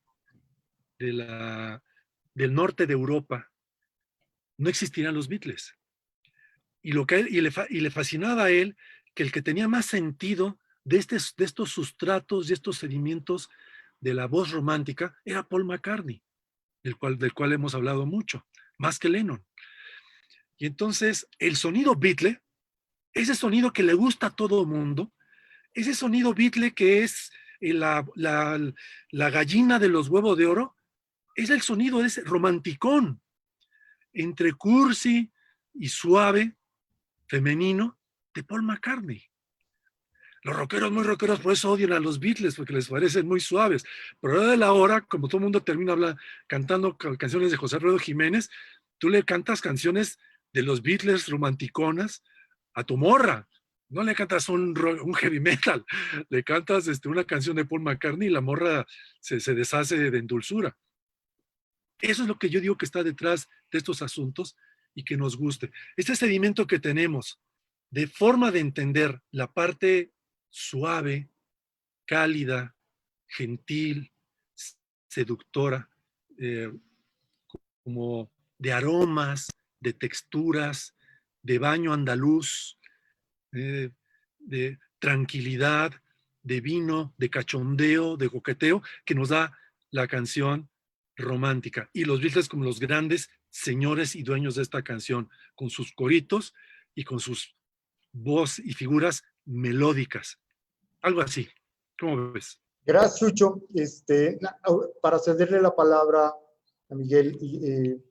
norte de Europa, no existirían los Beatles. Y le fascinaba a él que el que tenía más sentido de estos sustratos, de estos sedimentos de la voz romántica, era Paul McCartney, del cual hemos hablado mucho, más que Lennon. Y entonces el sonido Beatle, ese sonido que le gusta a todo mundo, ese sonido Beatle que es la gallina de los huevos de oro, es el sonido ese romanticón, entre cursi y suave, femenino, de Paul McCartney. Los rockeros, muy rockeros, por eso odian a los Beatles, porque les parecen muy suaves. Pero de la hora, como todo el mundo termina cantando canciones de José Alfredo Jiménez, tú le cantas canciones de los Beatles romanticonas a tu morra. No le cantas un heavy metal, le cantas una canción de Paul McCartney y la morra se deshace de endulzura. Eso es lo que yo digo que está detrás de estos asuntos y que nos guste. Este sedimento que tenemos de forma de entender la parte suave, cálida, gentil, seductora, como de aromas, de texturas, de baño andaluz, de tranquilidad, de vino, de cachondeo, de coqueteo, que nos da la canción romántica. Y los Beatles como los grandes señores y dueños de esta canción, con sus coritos y con sus voz y figuras melódicas. Algo así. ¿Cómo ves? Gracias, Chucho. Para cederle la palabra a Miguel,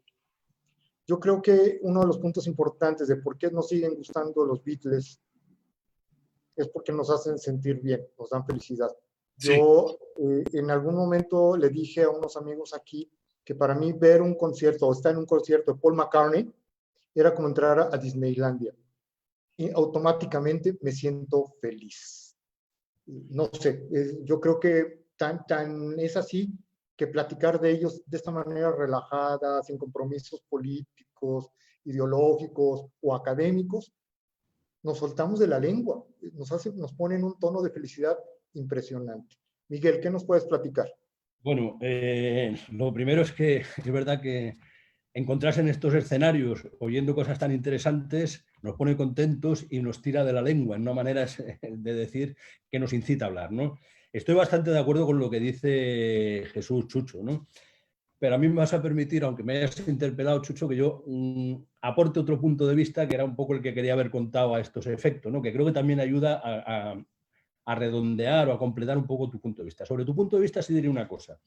yo creo que uno de los puntos importantes de por qué nos siguen gustando los Beatles es porque nos hacen sentir bien, nos dan felicidad. Sí. Yo en algún momento le dije a unos amigos aquí que para mí ver un concierto o estar en un concierto de Paul McCartney era como entrar a Disneylandia. Y automáticamente me siento feliz. No sé, yo creo que tan es así que platicar de ellos de esta manera relajada, sin compromisos políticos, ideológicos o académicos, nos soltamos de la lengua, nos ponen un tono de felicidad impresionante. Miguel, ¿qué nos puedes platicar? Bueno, lo primero es que es verdad que encontrarse en estos escenarios oyendo cosas tan interesantes nos pone contentos y nos tira de la lengua, en una manera de decir que nos incita a hablar, ¿no? Estoy bastante de acuerdo con lo que dice Jesús, Chucho, ¿no? Pero a mí me vas a permitir, aunque me hayas interpelado, Chucho, que yo aporte otro punto de vista que era un poco el que quería haber contado a estos efectos, ¿no? Que creo que también ayuda a redondear o a completar un poco tu punto de vista. Sobre tu punto de vista sí diré una cosa.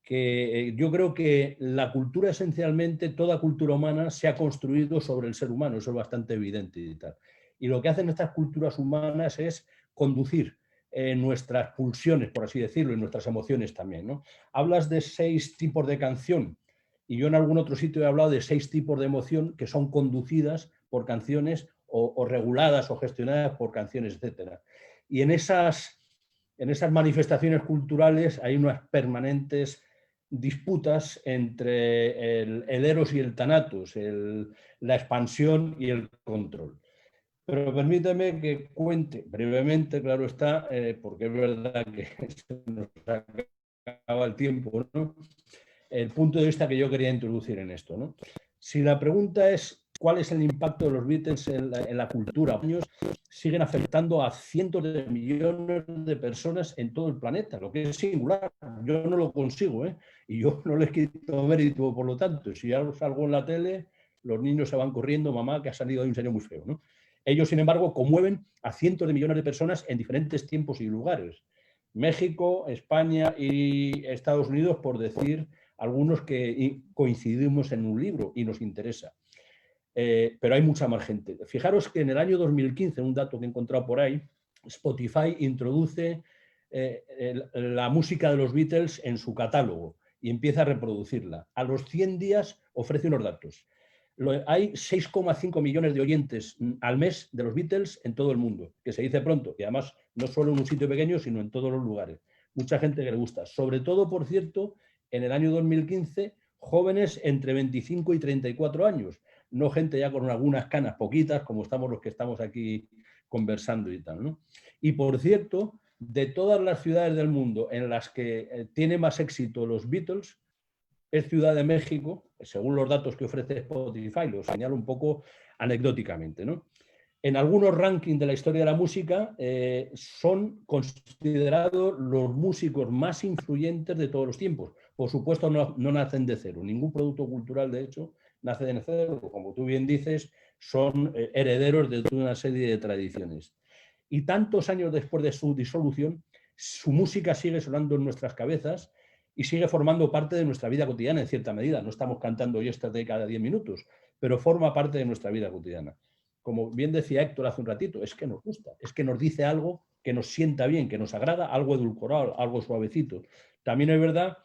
que yo creo que la cultura esencialmente, toda cultura humana se ha construido sobre el ser humano, eso es bastante evidente y tal. Y lo que hacen estas culturas humanas es conducir nuestras pulsiones, por así decirlo, y nuestras emociones también, ¿no? Hablas de 6 tipos de canción y yo en algún otro sitio he hablado de 6 tipos de emoción que son conducidas por canciones o reguladas o gestionadas por canciones, etcétera. Y en esas manifestaciones culturales hay unas permanentes disputas entre el eros y el thanatos, la expansión y el control. Pero permíteme que cuente brevemente, claro está, porque es verdad que se nos acaba el tiempo, ¿no? El punto de vista que yo quería introducir en esto, ¿no? Si la pregunta es cuál es el impacto de los Beatles en la cultura, siguen afectando a cientos de millones de personas en todo el planeta, lo que es singular. Yo no lo consigo, ¿eh? Y yo no les quito mérito, por lo tanto. Si ya salgo en la tele, los niños se van corriendo, mamá, que ha salido ahí un señor muy feo, ¿no? Ellos, sin embargo, conmueven a cientos de millones de personas en diferentes tiempos y lugares. México, España y Estados Unidos, por decir algunos que coincidimos en un libro y nos interesa. Pero hay mucha más gente. Fijaros que en el año 2015, un dato que he encontrado por ahí, Spotify introduce la música de los Beatles en su catálogo y empieza a reproducirla. A los 100 días ofrece unos datos. Hay 6,5 millones de oyentes al mes de los Beatles en todo el mundo, que se dice pronto, y además no solo en un sitio pequeño, sino en todos los lugares. Mucha gente que le gusta. Sobre todo, por cierto, en el año 2015, jóvenes entre 25 y 34 años, no gente ya con algunas canas poquitas, como estamos los que estamos aquí conversando y tal, ¿no? Y por cierto, de todas las ciudades del mundo en las que tiene más éxito los Beatles, es Ciudad de México, según los datos que ofrece Spotify, lo señalo un poco anecdóticamente, ¿no? En algunos rankings de la historia de la música son considerados los músicos más influyentes de todos los tiempos. Por supuesto, no nacen de cero. Ningún producto cultural, de hecho, nace de cero. Como tú bien dices, son herederos de toda una serie de tradiciones. Y tantos años después de su disolución, su música sigue sonando en nuestras cabezas y sigue formando parte de nuestra vida cotidiana en cierta medida. No estamos cantando yesterday cada 10 minutos, pero forma parte de nuestra vida cotidiana. Como bien decía Héctor hace un ratito, es que nos gusta, es que nos dice algo que nos sienta bien, que nos agrada, algo edulcorado, algo suavecito. También es verdad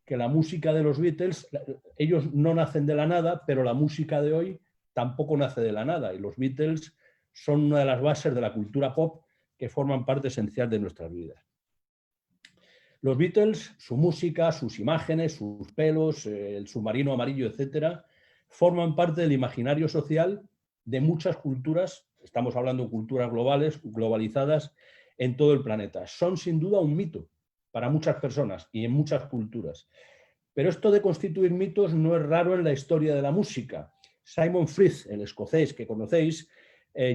que la música de los Beatles, ellos no nacen de la nada, pero la música de hoy tampoco nace de la nada. Y los Beatles son una de las bases de la cultura pop que forman parte esencial de nuestras vidas. Los Beatles, su música, sus imágenes, sus pelos, el submarino amarillo, etcétera, forman parte del imaginario social de muchas culturas, estamos hablando de culturas globales, globalizadas en todo el planeta. Son sin duda un mito para muchas personas y en muchas culturas. Pero esto de constituir mitos no es raro en la historia de la música. Simon Frith, el escocés que conocéis,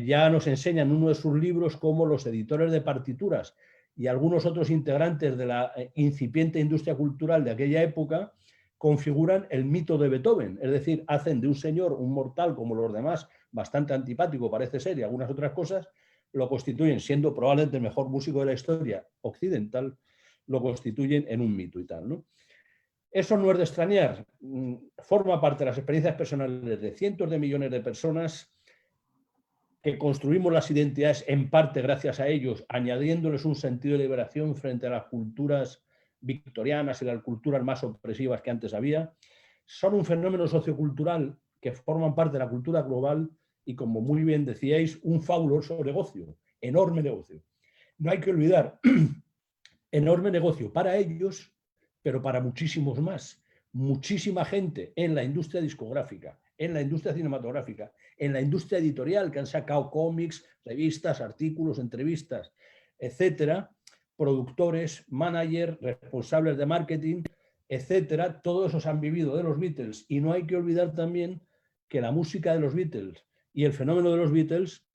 ya nos enseña en uno de sus libros cómo los editores de partituras y algunos otros integrantes de la incipiente industria cultural de aquella época configuran el mito de Beethoven, es decir, hacen de un señor un mortal como los demás, bastante antipático parece ser y algunas otras cosas, lo constituyen, siendo probablemente el mejor músico de la historia occidental, lo constituyen en un mito y tal, ¿no? Eso no es de extrañar, forma parte de las experiencias personales de cientos de millones de personas que construimos las identidades en parte gracias a ellos, añadiéndoles un sentido de liberación frente a las culturas victorianas y las culturas más opresivas que antes había, son un fenómeno sociocultural que forman parte de la cultura global y, como muy bien decíais, un fabuloso negocio, enorme negocio. No hay que olvidar, enorme negocio para ellos, pero para muchísimos más. Muchísima gente en la industria discográfica, en la industria cinematográfica, en la industria editorial, que han sacado cómics, revistas, artículos, entrevistas, etcétera, productores, managers, responsables de marketing, etcétera, todos esos han vivido de los Beatles. Y no hay que olvidar también que la música de los Beatles y el fenómeno de los Beatles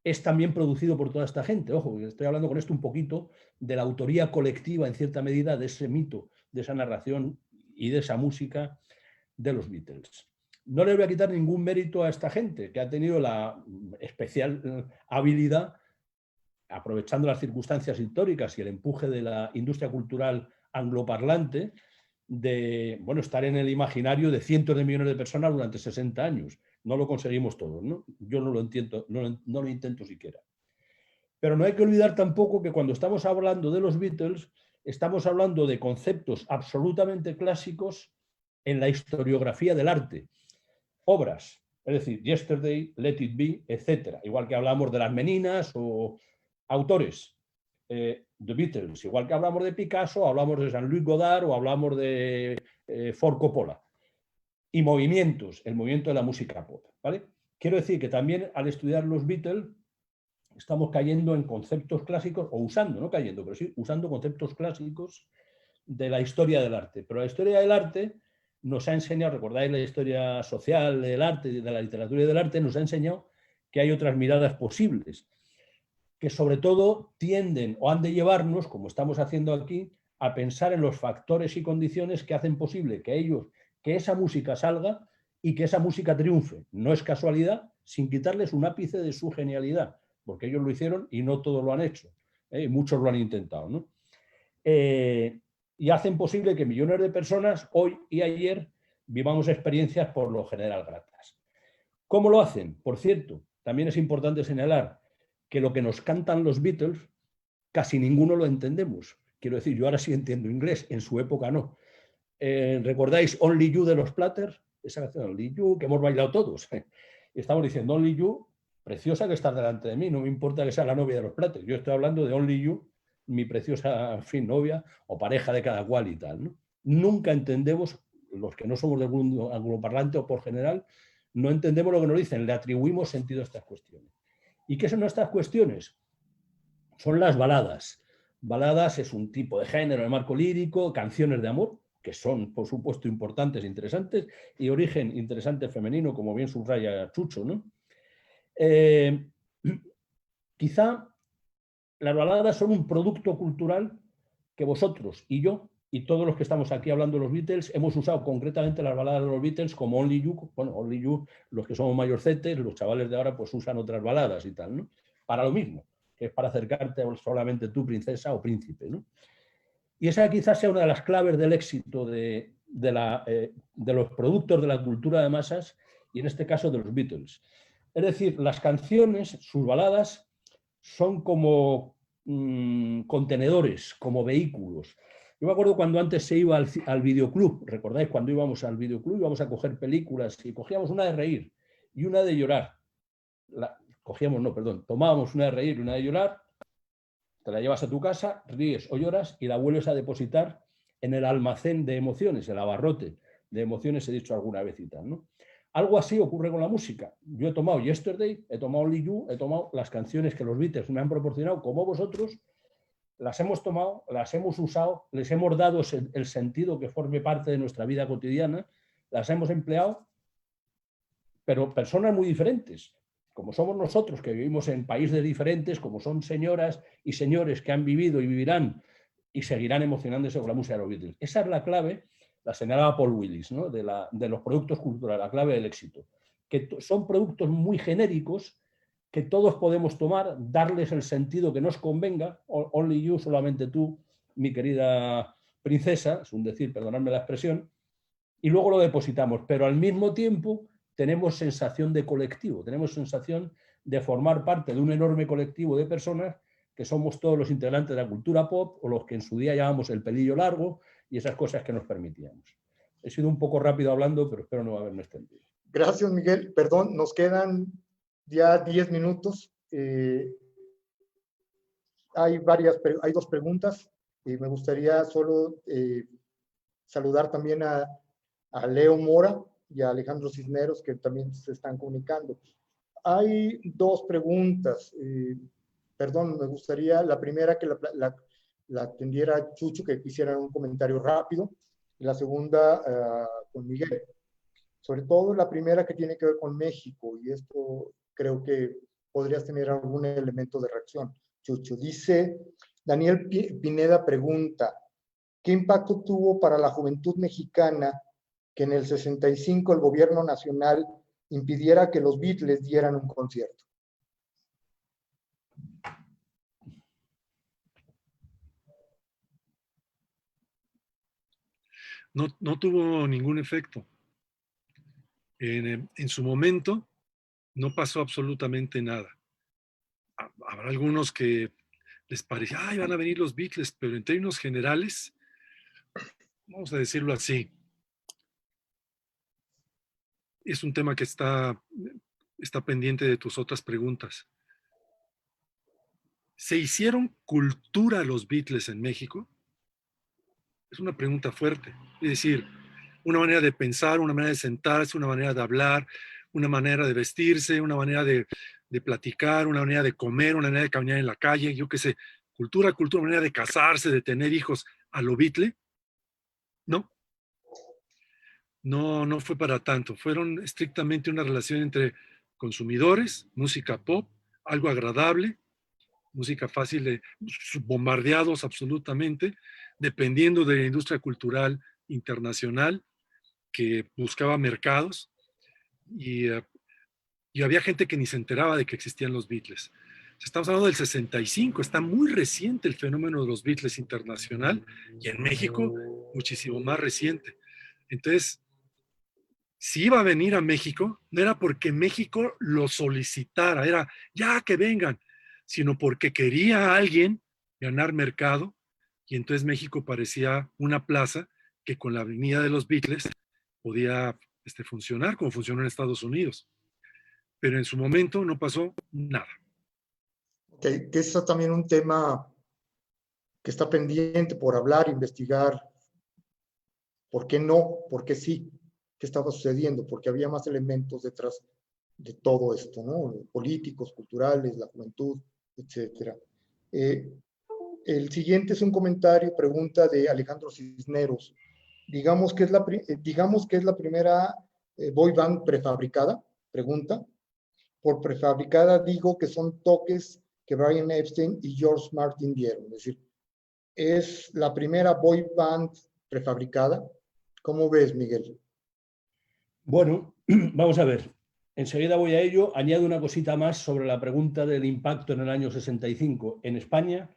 es también producido por toda esta gente. Ojo, estoy hablando con esto un poquito de la autoría colectiva, en cierta medida, de ese mito, de esa narración y de esa música de los Beatles. No le voy a quitar ningún mérito a esta gente, que ha tenido la especial habilidad, aprovechando las circunstancias históricas y el empuje de la industria cultural angloparlante de, bueno, estar en el imaginario de cientos de millones de personas durante 60 años. No lo conseguimos todos, ¿no? Yo no lo entiendo, no lo intento siquiera. Pero no hay que olvidar tampoco que cuando estamos hablando de los Beatles, estamos hablando de conceptos absolutamente clásicos en la historiografía del arte. Obras, es decir, Yesterday, Let It Be, etc. Igual que hablamos de las Meninas o autores. The Beatles, igual que hablamos de Picasso, hablamos de Jean-Luc Godard o hablamos de Ford Coppola. Y movimientos, el movimiento de la música pop, ¿vale? Quiero decir que también al estudiar los Beatles estamos cayendo en conceptos clásicos, o usando, no cayendo, pero sí usando conceptos clásicos de la historia del arte. Pero la historia del arte nos ha enseñado, recordáis la historia social del arte, de la literatura y del arte, nos ha enseñado que hay otras miradas posibles, que sobre todo tienden o han de llevarnos, como estamos haciendo aquí, a pensar en los factores y condiciones que hacen posible que esa música salga y que esa música triunfe. No es casualidad, sin quitarles un ápice de su genialidad, porque ellos lo hicieron y no todos lo han hecho, muchos lo han intentado, ¿no? Y hacen posible que millones de personas hoy y ayer vivamos experiencias por lo general gratas. ¿Cómo lo hacen? Por cierto, también es importante señalar que lo que nos cantan los Beatles casi ninguno lo entendemos. Quiero decir, yo ahora sí entiendo inglés, en su época no. ¿Recordáis Only You de los Platters? Esa canción, Only You, que hemos bailado todos. Estamos diciendo Only You, preciosa que estás delante de mí, no me importa que sea la novia de los Platters. Yo estoy hablando de Only You, mi preciosa, en fin, novia o pareja de cada cual y tal, ¿no? Nunca entendemos, los que no somos del mundo angloparlante o por general, no entendemos lo que nos dicen, le atribuimos sentido a estas cuestiones. ¿Y qué son estas cuestiones? Son las baladas. Baladas es un tipo de género de marco lírico, canciones de amor, que son, por supuesto, importantes e interesantes, y origen interesante femenino, como bien subraya Chucho, ¿no? Quizá las baladas son un producto cultural que vosotros y yo y todos los que estamos aquí hablando de los Beatles hemos usado concretamente las baladas de los Beatles como Only You, bueno, Only You, los que somos mayorcetes, los chavales de ahora pues usan otras baladas y tal, ¿no? Para lo mismo, que es para acercarte a solamente tú, princesa o príncipe, ¿no? Y esa quizás sea una de las claves del éxito de los productos de la cultura de masas y en este caso de los Beatles. Es decir, las canciones, sus baladas, son como contenedores, como vehículos. Yo me acuerdo cuando antes se iba al videoclub, ¿recordáis? Cuando íbamos al videoclub íbamos a coger películas y cogíamos una de reír y una de llorar. Tomábamos una de reír y una de llorar, te la llevas a tu casa, ríes o lloras y la vuelves a depositar en el almacén de emociones, el abarrote de emociones, he dicho alguna vez y tal, ¿no? Algo así ocurre con la música. Yo he tomado Yesterday, he tomado Only You, he tomado las canciones que los Beatles me han proporcionado, como vosotros, las hemos tomado, las hemos usado, les hemos dado el sentido que forme parte de nuestra vida cotidiana, las hemos empleado, pero personas muy diferentes, como somos nosotros, que vivimos en países diferentes, como son señoras y señores que han vivido y vivirán y seguirán emocionándose con la música de los Beatles. Esa es la clave, la señalaba Paul Willis, ¿no? de los productos culturales, la clave del éxito, que son productos muy genéricos que todos podemos tomar, darles el sentido que nos convenga, only you, solamente tú, mi querida princesa, es un decir, perdonadme la expresión, y luego lo depositamos, pero al mismo tiempo tenemos sensación de colectivo, tenemos sensación de formar parte de un enorme colectivo de personas que somos todos los integrantes de la cultura pop o los que en su día llamamos el pelillo largo y esas cosas que nos permitíamos. He sido un poco rápido hablando, pero espero no haberme extendido. Gracias, Miguel. Perdón, nos quedan ya 10 minutos. Hay dos preguntas y me gustaría solo saludar también a Leo Mora y a Alejandro Cisneros, que también se están comunicando. Hay dos preguntas. Perdón, me gustaría la primera que la atendiera Chucho, que quisiera un comentario rápido, y la segunda con Miguel. Sobre todo la primera que tiene que ver con México, y esto creo que podrías tener algún elemento de reacción. Chucho, dice, Daniel Pineda pregunta, ¿qué impacto tuvo para la juventud mexicana que en el 65 el gobierno nacional impidiera que los Beatles dieran un concierto? no tuvo ningún efecto. En su momento no pasó absolutamente nada. Habrá algunos que les parecía, ay, van a venir los Beatles, pero en términos generales, vamos a decirlo así, es un tema que está pendiente de tus otras preguntas. ¿Se hicieron cultura los Beatles en México? Es una pregunta fuerte. Es decir, una manera de pensar, una manera de sentarse, una manera de hablar, una manera de vestirse, una manera de platicar, una manera de comer, una manera de caminar en la calle, yo qué sé, cultura, una manera de casarse, de tener hijos a lo Beatle. No, no fue para tanto. Fueron estrictamente una relación entre consumidores, música pop, algo agradable, música fácil de bombardeados absolutamente, dependiendo de la industria cultural internacional que buscaba mercados y había gente que ni se enteraba de que existían los Beatles. Estamos hablando del 65, está muy reciente el fenómeno de los Beatles internacional y en México muchísimo más reciente. Entonces, si iba a venir a México, no era porque México lo solicitara, era ya que vengan, sino porque quería alguien ganar mercado y entonces México parecía una plaza que con la venida de los Beatles podía funcionar como funcionó en Estados Unidos. Pero en su momento no pasó nada. Que es también un tema que está pendiente por hablar, investigar. ¿Por qué no? ¿Por qué sí? ¿Qué estaba sucediendo? Porque había más elementos detrás de todo esto, ¿no? Políticos, culturales, la juventud, etc. El siguiente es un comentario, pregunta de Alejandro Cisneros. Digamos que es la primera boy band prefabricada, pregunta. Por prefabricada digo que son toques que Brian Epstein y George Martin dieron. Es decir, es la primera boy band prefabricada. ¿Cómo ves, Miguel? Bueno, vamos a ver. Enseguida voy a ello. Añado una cosita más sobre la pregunta del impacto en el año 65 en España,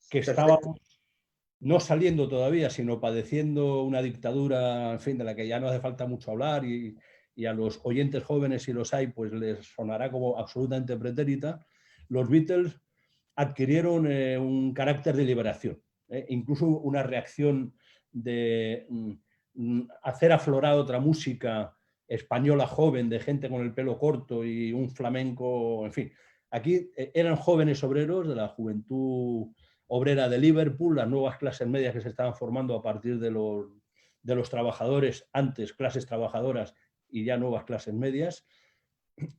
que estábamos no saliendo todavía, sino padeciendo una dictadura, en fin, de la que ya no hace falta mucho hablar y a los oyentes jóvenes, si los hay, pues les sonará como absolutamente pretérita. Los Beatles adquirieron un carácter de liberación, incluso una reacción de hacer aflorar otra música española joven, de gente con el pelo corto y un flamenco, en fin. Aquí eran jóvenes obreros de la juventud obrera de Liverpool, las nuevas clases medias que se estaban formando a partir de los trabajadores, antes clases trabajadoras y ya nuevas clases medias.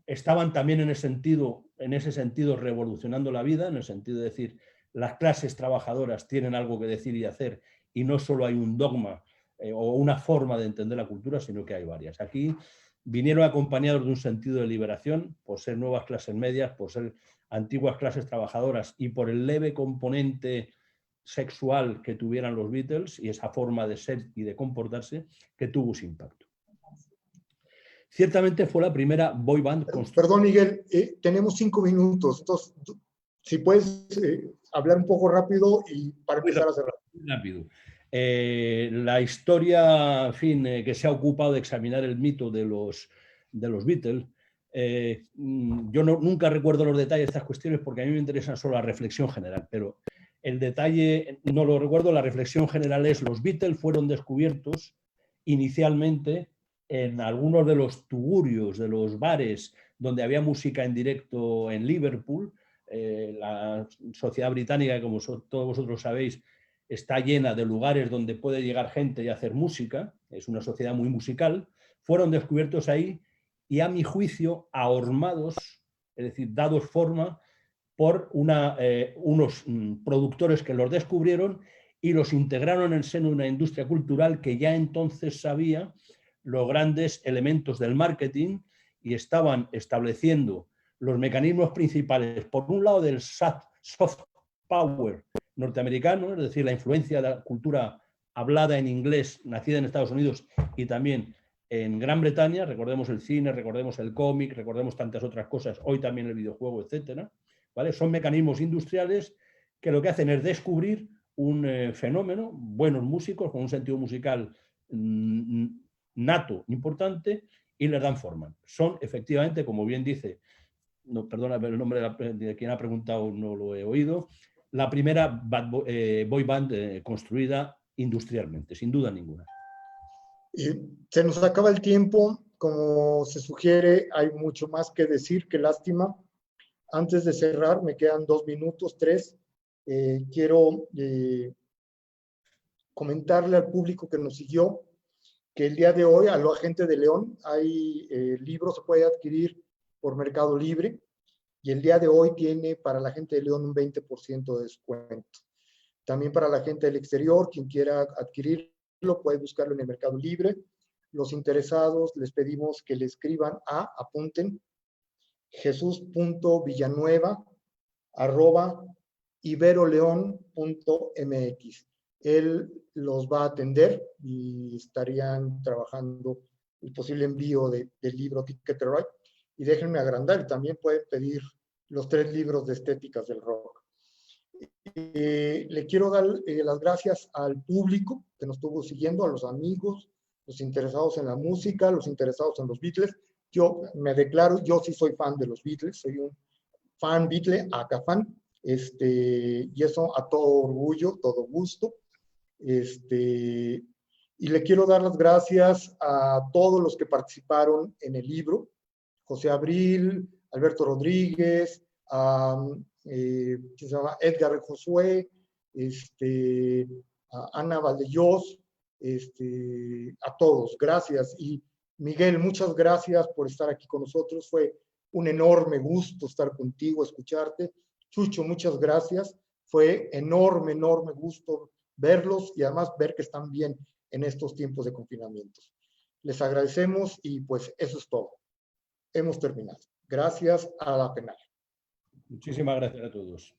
Estaban también en ese sentido revolucionando la vida, en el sentido de decir, las clases trabajadoras tienen algo que decir y hacer y no solo hay un dogma o una forma de entender la cultura, sino que hay varias. Aquí vinieron acompañados de un sentido de liberación por ser nuevas clases medias, por ser antiguas clases trabajadoras y por el leve componente sexual que tuvieran los Beatles y esa forma de ser y de comportarse que tuvo su impacto. Ciertamente fue la primera boy band construida. Perdón, Miguel, tenemos 5 minutos. Entonces, si puedes hablar un poco rápido y para empezar a cerrar. Rápido. La historia, en fin, que se ha ocupado de examinar el mito de los Beatles, yo nunca recuerdo los detalles de estas cuestiones porque a mí me interesa solo la reflexión general, pero el detalle no lo recuerdo. La reflexión general es: los Beatles fueron descubiertos inicialmente en algunos de los tugurios, de los bares donde había música en directo en Liverpool. La sociedad británica, como todos vosotros sabéis, está llena de lugares donde puede llegar gente y hacer música, es una sociedad muy musical. Fueron descubiertos ahí y, a mi juicio, ahormados, es decir, dados forma por unos productores que los descubrieron y los integraron en el seno de una industria cultural que ya entonces sabía los grandes elementos del marketing y estaban estableciendo los mecanismos principales, por un lado, del soft power norteamericano, es decir, la influencia de la cultura hablada en inglés, nacida en Estados Unidos y también en Gran Bretaña. Recordemos el cine, recordemos el cómic, recordemos tantas otras cosas, hoy también el videojuego, etcétera. ¿Vale? Son mecanismos industriales que lo que hacen es descubrir un fenómeno, buenos músicos con un sentido musical nato importante y les dan forma. Son efectivamente, como bien dice, no, perdona, pero el nombre de quien ha preguntado no lo he oído, la primera boy band construida industrialmente, sin duda ninguna. Se nos acaba el tiempo, como se sugiere, hay mucho más que decir, qué lástima. Antes de cerrar, me quedan 2 minutos, 3. Quiero comentarle al público que nos siguió que el día de hoy, a la gente de León, hay libros, se puede adquirir por Mercado Libre, y el día de hoy tiene para la gente de León un 20% de descuento. También para la gente del exterior, quien quiera adquirirlo, puede buscarlo en el Mercado Libre. Los interesados, les pedimos que le escriban apunten, jesus.villanueva@iberoleon.mx. Él los va a atender y estarían trabajando el posible envío del libro Ticket to Ride. Y déjenme agrandar, y también pueden pedir los 3 libros de estéticas del rock. Le quiero dar las gracias al público que nos estuvo siguiendo, a los amigos, los interesados en la música, los interesados en los Beatles. Yo me declaro, yo sí soy fan de los Beatles, soy un fan Beatle, acá fan, y eso a todo orgullo, todo gusto. Y le quiero dar las gracias a todos los que participaron en el libro: José Abril, Alberto Rodríguez, se llama Edgar Josué, a Ana Valdellós, a todos, gracias. Y Miguel, muchas gracias por estar aquí con nosotros, fue un enorme gusto estar contigo, escucharte. Chucho, muchas gracias, fue enorme gusto verlos y además ver que están bien en estos tiempos de confinamiento. Les agradecemos y pues eso es todo. Hemos terminado. Gracias a la penal. Muchísimas gracias a todos.